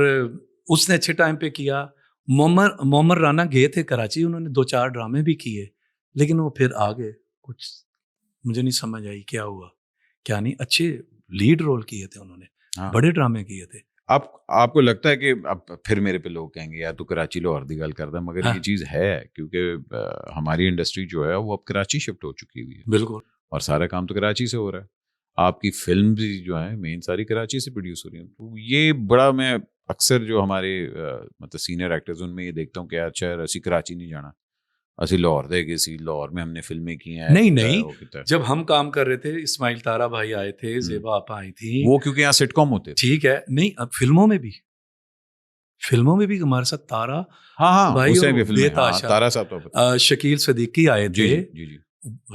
उसने अच्छे टाइम पे किया। मोमर राना गए थे कराची, उन्होंने 2-4 ड्रामे भी किए, लेकिन वो फिर आ गए। कुछ मुझे नहीं समझ आई क्या हुआ क्या नहीं। अच्छे लीड रोल किए थे उन्होंने, बड़े ड्रामे किए थे।
आपको लगता है कि अब फिर मेरे पे लोग कहेंगे यार तू कराची लाहौर दी गल करदा, मगर ये चीज़ है क्योंकि हमारी इंडस्ट्री जो है वो अब कराची शिफ्ट हो चुकी हुई है।
बिल्कुल,
और सारा काम तो कराची से हो रहा है। आपकी फिल्म भी जो है मेन सारी कराची से प्रोड्यूस हो रही है। तो ये बड़ा, मैं अक्सर जो हमारे मतलब सीनियर एक्टर्स उनमें ये देखता हूँ कि अच्छा असी कराची नहीं जाना, असी लाहौर दे गए सी, लाहौर में हमने फिल्में की हैं।
नहीं, जब हम काम कर रहे थे, इस्माइल तारा भाई आए थे, ज़ेबा आपा आई थी,
वो क्योंकि यहाँ सिटकॉम होते थे।
ठीक है, नहीं अब फिल्मों में भी हमारे साथ तारा भाई और बेताशा,
तारा साहब तो
शकील सदीकी आए थे।
जी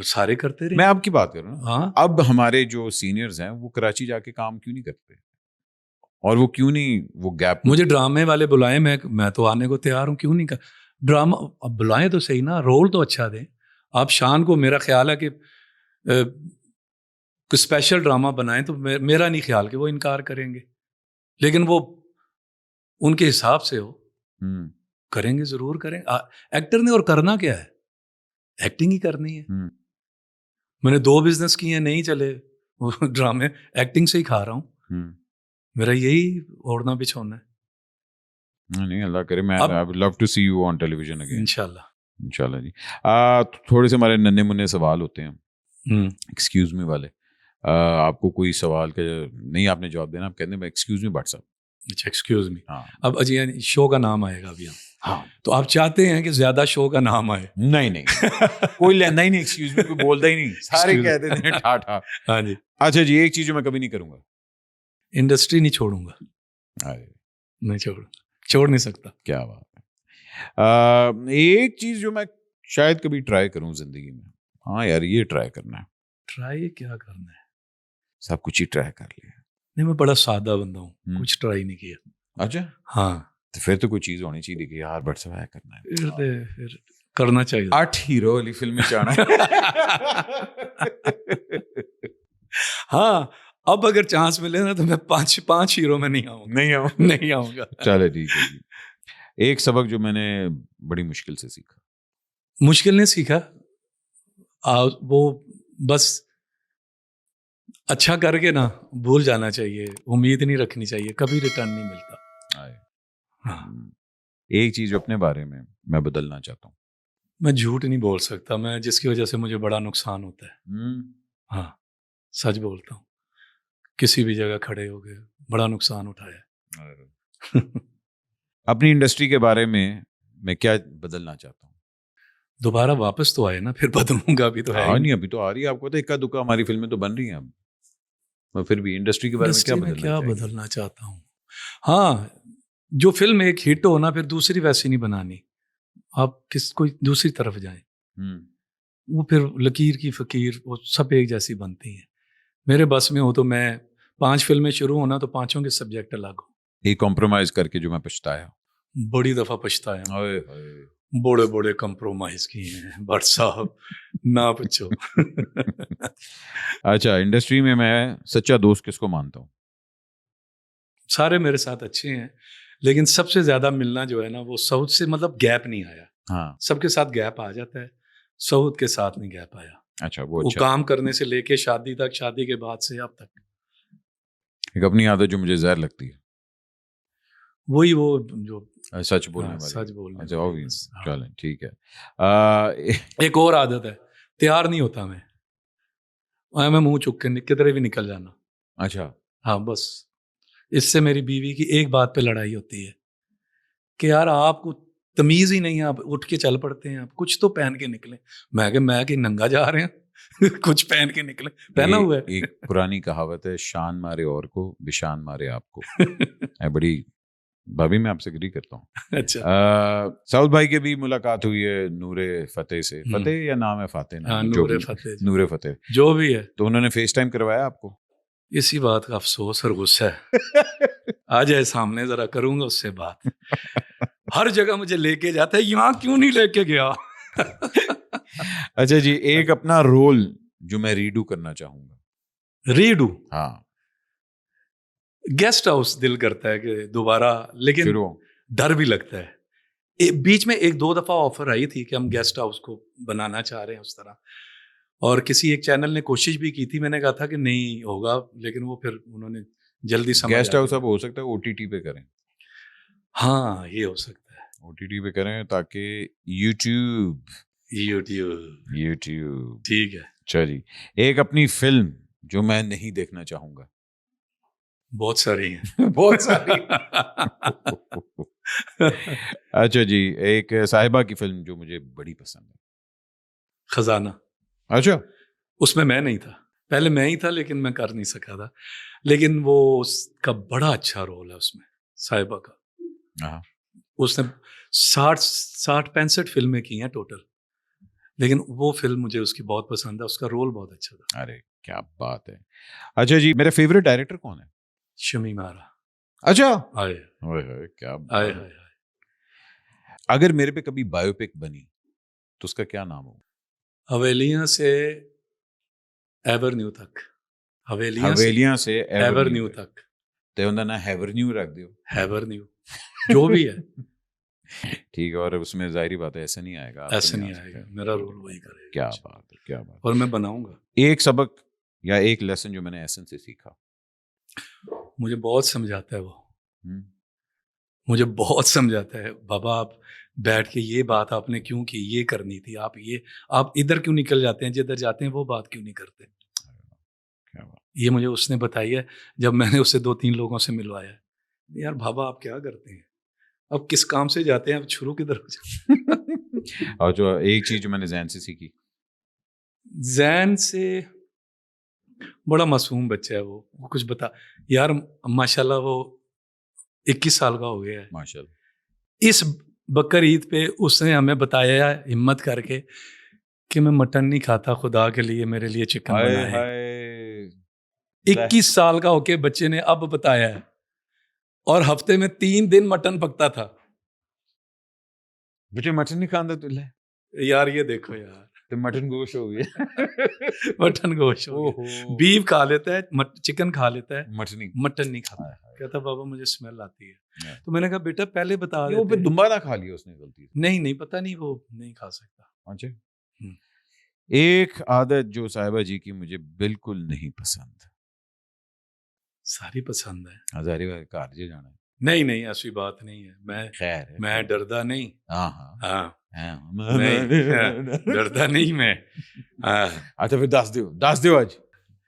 सारे करते रहे।
मैं आपकी बात कर रहा हूँ। अब हमारे जो सीनियर्स हैं वो कराची जाके काम क्यों नहीं करते, और वो क्यों नहीं, वो गैप।
मुझे ड्रामे वाले बुलाए, मैं तो आने को तैयार हूँ, क्यों नहीं कर ड्रामा। अब बुलाएं तो सही ना, रोल तो अच्छा दें। आप शान को, मेरा ख्याल है कि कुछ स्पेशल ड्रामा बनाएं, तो मेरा नहीं ख्याल कि वो इनकार करेंगे, लेकिन वो उनके हिसाब से हो, करेंगे, जरूर करेंगे। एक्टर ने और करना क्या है, एक्टिंग ही करनी है। मैंने 2 बिजनेस किए, नहीं चले वो ड्रामे, एक्टिंग से ही खा रहा हूँ। मेरा यही ओढ़ना बिछोना है।
नहीं, अल्लाह करे, मैं I would love to see you on television again, इंशाल्लाह जी। थोड़े से हमारे नन्हे मुन्ने सवाल होते हैं, एक्सक्यूज मी वाले। आपको कोई सवाल का नहीं आपने जवाब देना, आप कहते हैं एक्सक्यूज मी बट साहब।
अच्छा, एक्सक्यूज मी। अब अजी शो का नाम आएगा अभी हम। हाँ, तो आप चाहते हैं कि ज्यादा शो का नाम आए?
नहीं कोई लेना ही नहीं, एक्सक्यूज मी कोई बोलता ही नहीं, सारे कह देते हैं ठा।
हाँ जी।
अच्छा जी, एक चीज जो मैं कभी नहीं करूंगा,
इंडस्ट्री नहीं छोड़ूंगा, नहीं छोड़ूंगा। छोड़ नहीं सकता।
क्या बात है। एक चीज जो मैं शायद कभी ट्राई करूं जिंदगी में, हाँ यार ये ट्राई करना है।
ट्राई क्या करना है?
सब कुछ ही ट्राई कर लिया।
नहीं, मैं बड़ा सादा बंदा हूँ,
हम्म।
कुछ ट्राई नहीं किया।
अच्छा,
हाँ,
तो फिर तो कोई चीज होनी चाहिए कि यार बट सवाया करना है।
फिर करना चाहिए।
8 हीरो वाली फिल्म में जाना है।
हाँ, अब अगर चांस मिले ना तो मैं पांच हीरो में नहीं आऊंगा।
नहीं आऊँ।
नहीं आऊंगा।
चलो ठीक है जी। एक सबक जो मैंने बड़ी मुश्किल से सीखा।
मुश्किल ने सीखा, वो बस अच्छा करके ना भूल जाना चाहिए, उम्मीद नहीं रखनी चाहिए, कभी रिटर्न नहीं मिलता।
आए।
हाँ,
एक चीज जो अपने बारे में मैं बदलना चाहता हूँ।
मैं झूठ नहीं बोल सकता, मैं जिसकी वजह से मुझे बड़ा नुकसान होता है। हाँ, सच बोलता हूँ, किसी भी जगह खड़े हो गए, बड़ा नुकसान उठाया।
अपनी इंडस्ट्री के बारे में मैं क्या बदलना चाहता हूँ।
दोबारा वापस तो आए ना, फिर बदलूंगा भी तो है
हाँ
ही
नहीं, अभी तो आ रही है, आपको तो इक्का दुक्का हमारी फिल्में तो बन रही हैं अब। मैं फिर भी इंडस्ट्री के बारे में क्या
इंडस्ट्री में
बदलना
क्या
चाहिए?
बदलना चाहता हूँ? हाँ, जो फिल्म एक हिट हो ना, फिर दूसरी वैसी नहीं बनानी, आप कोई दूसरी तरफ जाएं, वो फिर लकीर की फकीर वो सब एक जैसी बनती हैं। मेरे बस में हो तो मैं 5 फिल्में शुरू होना तो 5 के सब्जेक्ट अलग हो।
एक कॉम्प्रोमाइज करके जो मैं पछताया।
बड़ी दफा पछताया,
ओए होए।
बड़े बड़े कंप्रोमाइज किए हैं भट्ट साहब, ना पूछो।
अच्छा, इंडस्ट्री में मैं सच्चा दोस्त किसको मानता हूँ?
सारे मेरे साथ अच्छे हैं, लेकिन सबसे ज्यादा मिलना जो है ना वो साउथ से, मतलब गैप नहीं आया।
हाँ।
सबके साथ गैप आ जाता है, साउथ के साथ नहीं गैप आया।
अच्छा,
वो
अच्छा।
काम करने से लेके शादी तक, शादी के बाद से अब तक
एक अपनी आदत जो मुझे जहर लगती है,
वही, वो जो
सच बोलने
हाँ,
वाली।
सच बोलने
अच्छा,
वाली,
obvious।
बस, हाँ।
चलें ठीक है।
एक और आदत है, तैयार नहीं होता मैं मुंह चुक के किधरे भी निकल जाना।
अच्छा,
हाँ, बस इससे मेरी बीवी की एक बात पे लड़ाई होती है कि यार आपको तमीज ही नहीं है, आप उठ के चल पड़ते हैं, आप कुछ तो पहन के निकले। मैं कि नंगा जा रहे हैं। कुछ पहन के निकले, पहना हुआ है।
एक पुरानी कहावत है, शान मारे और को बिशान मारे आपको। है बड़ी। भाभी मैं आपसे एग्री करता हूँ।
अच्छा,
साउथ भाई के भी मुलाकात हुई है नूरे फतेह से। फतेह या नाम है फातेह नाम
हाँ,
है, जो
नूरे
भी।
फतेह,
नूरे फतेह।
जो भी है।
तो उन्होंने फेस टाइम करवाया आपको?
इसी बात का अफसोस और गुस्सा है। आ जाए सामने, जरा करूंगा उससे बात। हर जगह मुझे लेके जाता है, यहाँ क्यों नहीं लेके गया?
अच्छा जी, एक अपना रोल जो मैं रीडू करना चाहूंगा।
रीडू,
हाँ,
गेस्ट हाउस दिल करता है कि दोबारा, लेकिन
शुरू।
डर भी लगता है। बीच में 1-2 दफा ऑफर आई थी कि हम गेस्ट हाउस को बनाना चाह रहे हैं उस तरह, और किसी एक चैनल ने कोशिश भी की थी, मैंने कहा था कि नहीं होगा, लेकिन वो फिर उन्होंने जल्दी समझ
गेस्ट
आ
हाउस
गया।
अब हो सकता है ओटीटी पे करें।
हाँ, ये हो सकता है,
ओटीटी पे करें ताकि यूट्यूब
यूट्यूब।
यूट्यूब
ठीक है,
चलिए, एक अपनी फिल्म जो मैं नहीं देखना चाहूंगा।
बहुत सारी हैं।
बहुत सारी। अच्छा जी, एक साहिबा की फिल्म जो मुझे बड़ी पसंद है।
खजाना,
अच्छा,
उसमें मैं नहीं था, पहले मैं ही था लेकिन मैं कर नहीं सका था, लेकिन वो उसका बड़ा अच्छा रोल है उसमें, साहिबा का।
हाँ।
उसने 65 फिल्में की हैं टोटल, लेकिन वो फिल्म मुझे उसकी बहुत पसंद है, उसका रोल बहुत अच्छा था।
अरे क्या बात है। अच्छा जी, मेरा फेवरेट डायरेक्टर कौन है?
शमी मारा।
अच्छा।
आए
ओए होए, क्या
आए
बात है।
आए।
अगर मेरे पे कभी बायोपिक बनी तो उसका क्या नाम होगा?
हवेलियां से एवरन्यू तक,
हवेलियां से
एवरन्यू तक,
ते उनका ना हैवरन्यू रख दियो।
एवरन्यू, जो भी है।
ठीक है, और उसमें जाहिर बात है ऐसा नहीं आएगा, आप तो
ऐसा नहीं
आ सकते।
आएगा, मेरा रोल वही करेगा।
क्या बात है, क्या बात
और मैं बनाऊंगा।
है। एक सबक या एक लेसन जो मैंने एसन से सीखा।
मुझे बहुत समझाता है वो,
हम्म।
मुझे बहुत समझाता है, बाबा आप बैठ के ये बात आपने क्यों की, ये करनी थी, आप इधर क्यों निकल जाते हैं, जिधर जाते हैं वो बात क्यों नहीं करते।
क्या बात।
ये मुझे उसने बताई है जब मैंने उसे 2-3 लोगों से मिलवाया है। यार बाबा आप क्या करते हैं, अब किस काम से जाते हैं, अब शुरू किधर हो जाए।
और जो एक चीज जो मैंने जैन से सीखी।
जैन से, बड़ा मासूम बच्चा है वो कुछ बता, यार माशाल्लाह वो 21 साल का हो गया है,
माशाल्लाह।
इस बकर ईद पे उसने हमें बताया हिम्मत करके कि मैं मटन नहीं खाता, खुदा के लिए मेरे लिए चिकन
हाय
बनाए।
हाय
21 साल का होके बच्चे ने अब बताया है, और हफ्ते में 3 दिन मटन पकता था।
बेटे मटन नहीं खांदा तू ले
यार ये देखो यार,
तो मटन गोश्त हो गया
मटन गोश्त हो गया।
ओहो
बीफ खा लेता है, चिकन खा लेता है,
मटन
मटन नहीं खाता।
हाय हाय
कहता बाबा मुझे स्मेल आती है।
Yeah.
तो मैंने कहा बेटा पहले बता
ये वो पे
देते।
दुम्बा ना खा लिया उसने गलती से।
नहीं नहीं, पता नहीं, वो नहीं खा सकता।
अच्छा
हम्म।
एक आदत जो साहिबा जी की मुझे बिल्कुल नहीं पसंद।
सारी पसंद है।
हजारी बार घर जे जाना है।
नहीं नहीं, ऐसी बात नहीं है।
खैर है,
मैं
खैर।
डरदा नहीं।
हाँ हाँ
हाँ
हाँ।
नहीं, डरदा नहीं मैं। हाँ।
अच्छा फिर दस दियो आज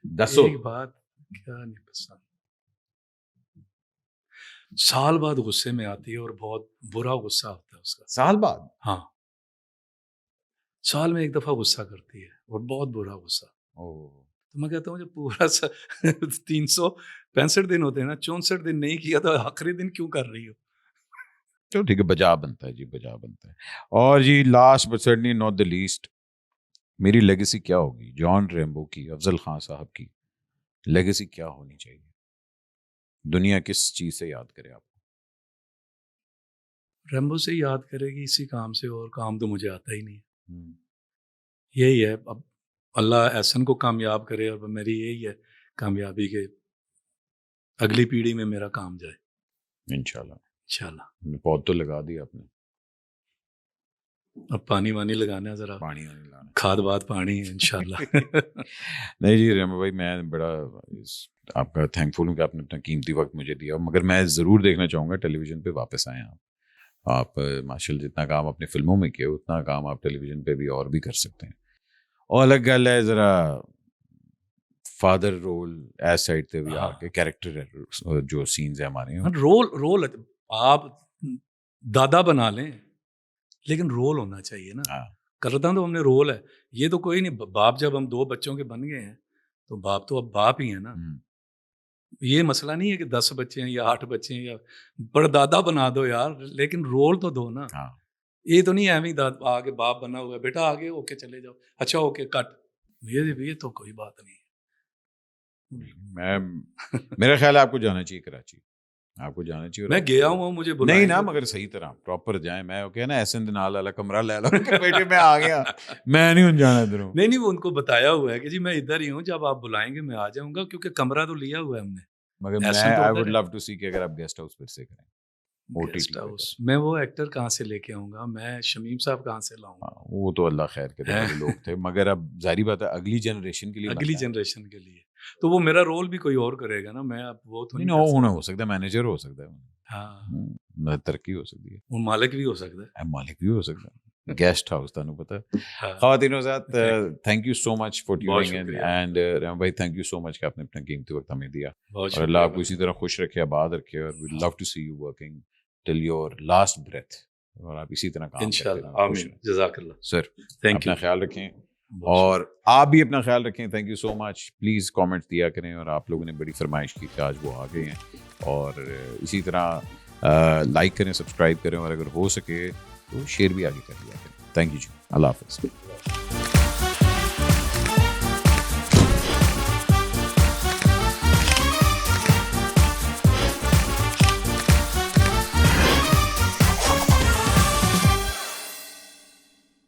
दसो।
एक बात क्या नहीं पसंद, साल बाद गुस्से में आती है और बहुत बुरा गुस्सा होता है उसका।
साल बाद?
हाँ, साल में एक दफा गुस्सा करती है और बहुत बुरा गुस्सा।
ओह
तो मैं कहता हूँ जब पूरा 365 दिन होते हैं ना, 64 दिन नहीं किया तो आखिरी दिन क्यों कर रही हो?
चलो ठीक है, बजा बनता है जी, बजा बनता है। और जी last but certainly not the least, मेरी लेगेसी क्या होगी? जॉन रैम्बो की, अफजल खान साहब की लेगेसी क्या होनी चाहिए? दुनिया किस चीज से याद करे आपको?
रैम्बो से याद करेगी इसी काम से, और काम तो मुझे आता ही नहीं है।
हम्म,
यही है, अब अल्लाह एहसन को कामयाब करे, और मेरी यही है कामयाबी के अगली पीढ़ी में मेरा काम जाए
इंशाल्लाह।
इंशाल्लाह।
पौध तो लगा दिया आपने,
अब पानी वानी लगाना है, जरा
पानी वानी लाना।
खाद बाद पानी इंशाल्लाह।
नहीं जी रैम्बो भाई, मैं बड़ा आपका थैंकफुल हूँ कि आपने अपना कीमती वक्त मुझे दिया, मगर मैं ज़रूर देखना चाहूँगा टेलीविज़न पे वापस आएँ आप माशाल्लाह जितना काम आपने फिल्मों में किया उतना काम आप टेलीविज़न पे भी और भी कर सकते हैं। और अलग गल है ज़रा फादर रोल एज साइड पे भी
हाँ।
आके कैरेक्टर जो सीन्स है हमारे
रोल आप दादा बना लें, लेकिन रोल होना चाहिए ना।
हाँ।
करता तो हमने रोल है, ये तो कोई नहीं। बाप जब हम 2 बच्चों के बन गए हैं तो बाप तो अब बाप ही है ना। ये मसला नहीं है कि 10 बच्चे हैं या 8 बच्चे हैं, या परदादा बना दो यार, लेकिन रोल तो दो ना।
हाँ।
ये तो नहीं है आगे बाप बना हुआ है, बेटा आगे होके चले जाओ, अच्छा ओके कट, ये तो कोई बात नहीं है।
मेरा ख्याल है आपको जाना चाहिए कराची, आपको जाना चाहिए।
मैं गया हूँ, मुझे
नहीं
बुलाएंगे
ना, मगर सही तरह प्रॉपर जाए। मैं ओके ना ऐसे नाल वाला कमरा ले लो कि बेटे मैं आ गया, मैं नहीं हूं जाना इधर।
नहीं वो उनको बताया हुआ है कि जी मैं इधर ही हूँ, जब आप बुलाएंगे मैं आ जाऊंगा, क्योंकि कमरा तो लिया हुआ है हमने।
मगर मैं
ऐसा तो
आई
उधर
वुड
है।
लव टू सी कि अगर आप गेस्ट हाउस फिर से करें
गेस्ट
OTT पे
हाउस मैं वो एक्टर कहाँ से लेके आऊंगा, मैं शमीम साहब कहाँ से लाऊंगा?
हाँ, वो तो अल्लाह खैर करे वाले लोग थे, मगर अब जारी बात है अगली जनरेशन के लिए
अगली
बनना है।
जनरेशन के लिए तो वो मेरा रोल भी कोई और करेगा ना, मैं अब वो तो
नहीं
नहीं
ना,
कर
वो होना
सकता।
हो सकता है, मैनेजर हो सकता है,
हाँ,
तरक्की हो सकती है,
वो मालिक भी हो सकता है।
मालिक भी हो सकता है, गेस्ट हाउस तानू पता है।
हाँ,
ख़वातीन हज़रात, thank you so much for
बहुत
ट्यूनिंग इन,
शुक्रिया।
एंड रहमान भाई थैंक यू सो मच कि आपने अपना कीमती वक्त हमें दिया,
बहुत
और अल्लाह
शुक्रिया
आपको इसी तरह खुश रखे, आबाद रखे, और we love to see you working till your last breath, और आप इसी तरह काम करते
इंशाल्लाह,
रहें, खुश
आमीन,
रहें।
जज़ाकल्लाह।
सर
थैंक
अपना
यू,
ख्याल रखें,
बहुत
और आप भी अपना ख्याल रखें। Thank you so much. Please comments दिया करें, और आप लोगों ने बड़ी फरमाइश की कि आज वो आ गए हैं, और इसी तरह लाइक करें, सब्सक्राइब करें, और अगर हो सके तो शेयर भी आगे कर दिया करें। थैंक यू जी, अल्लाह हाफ़िज़।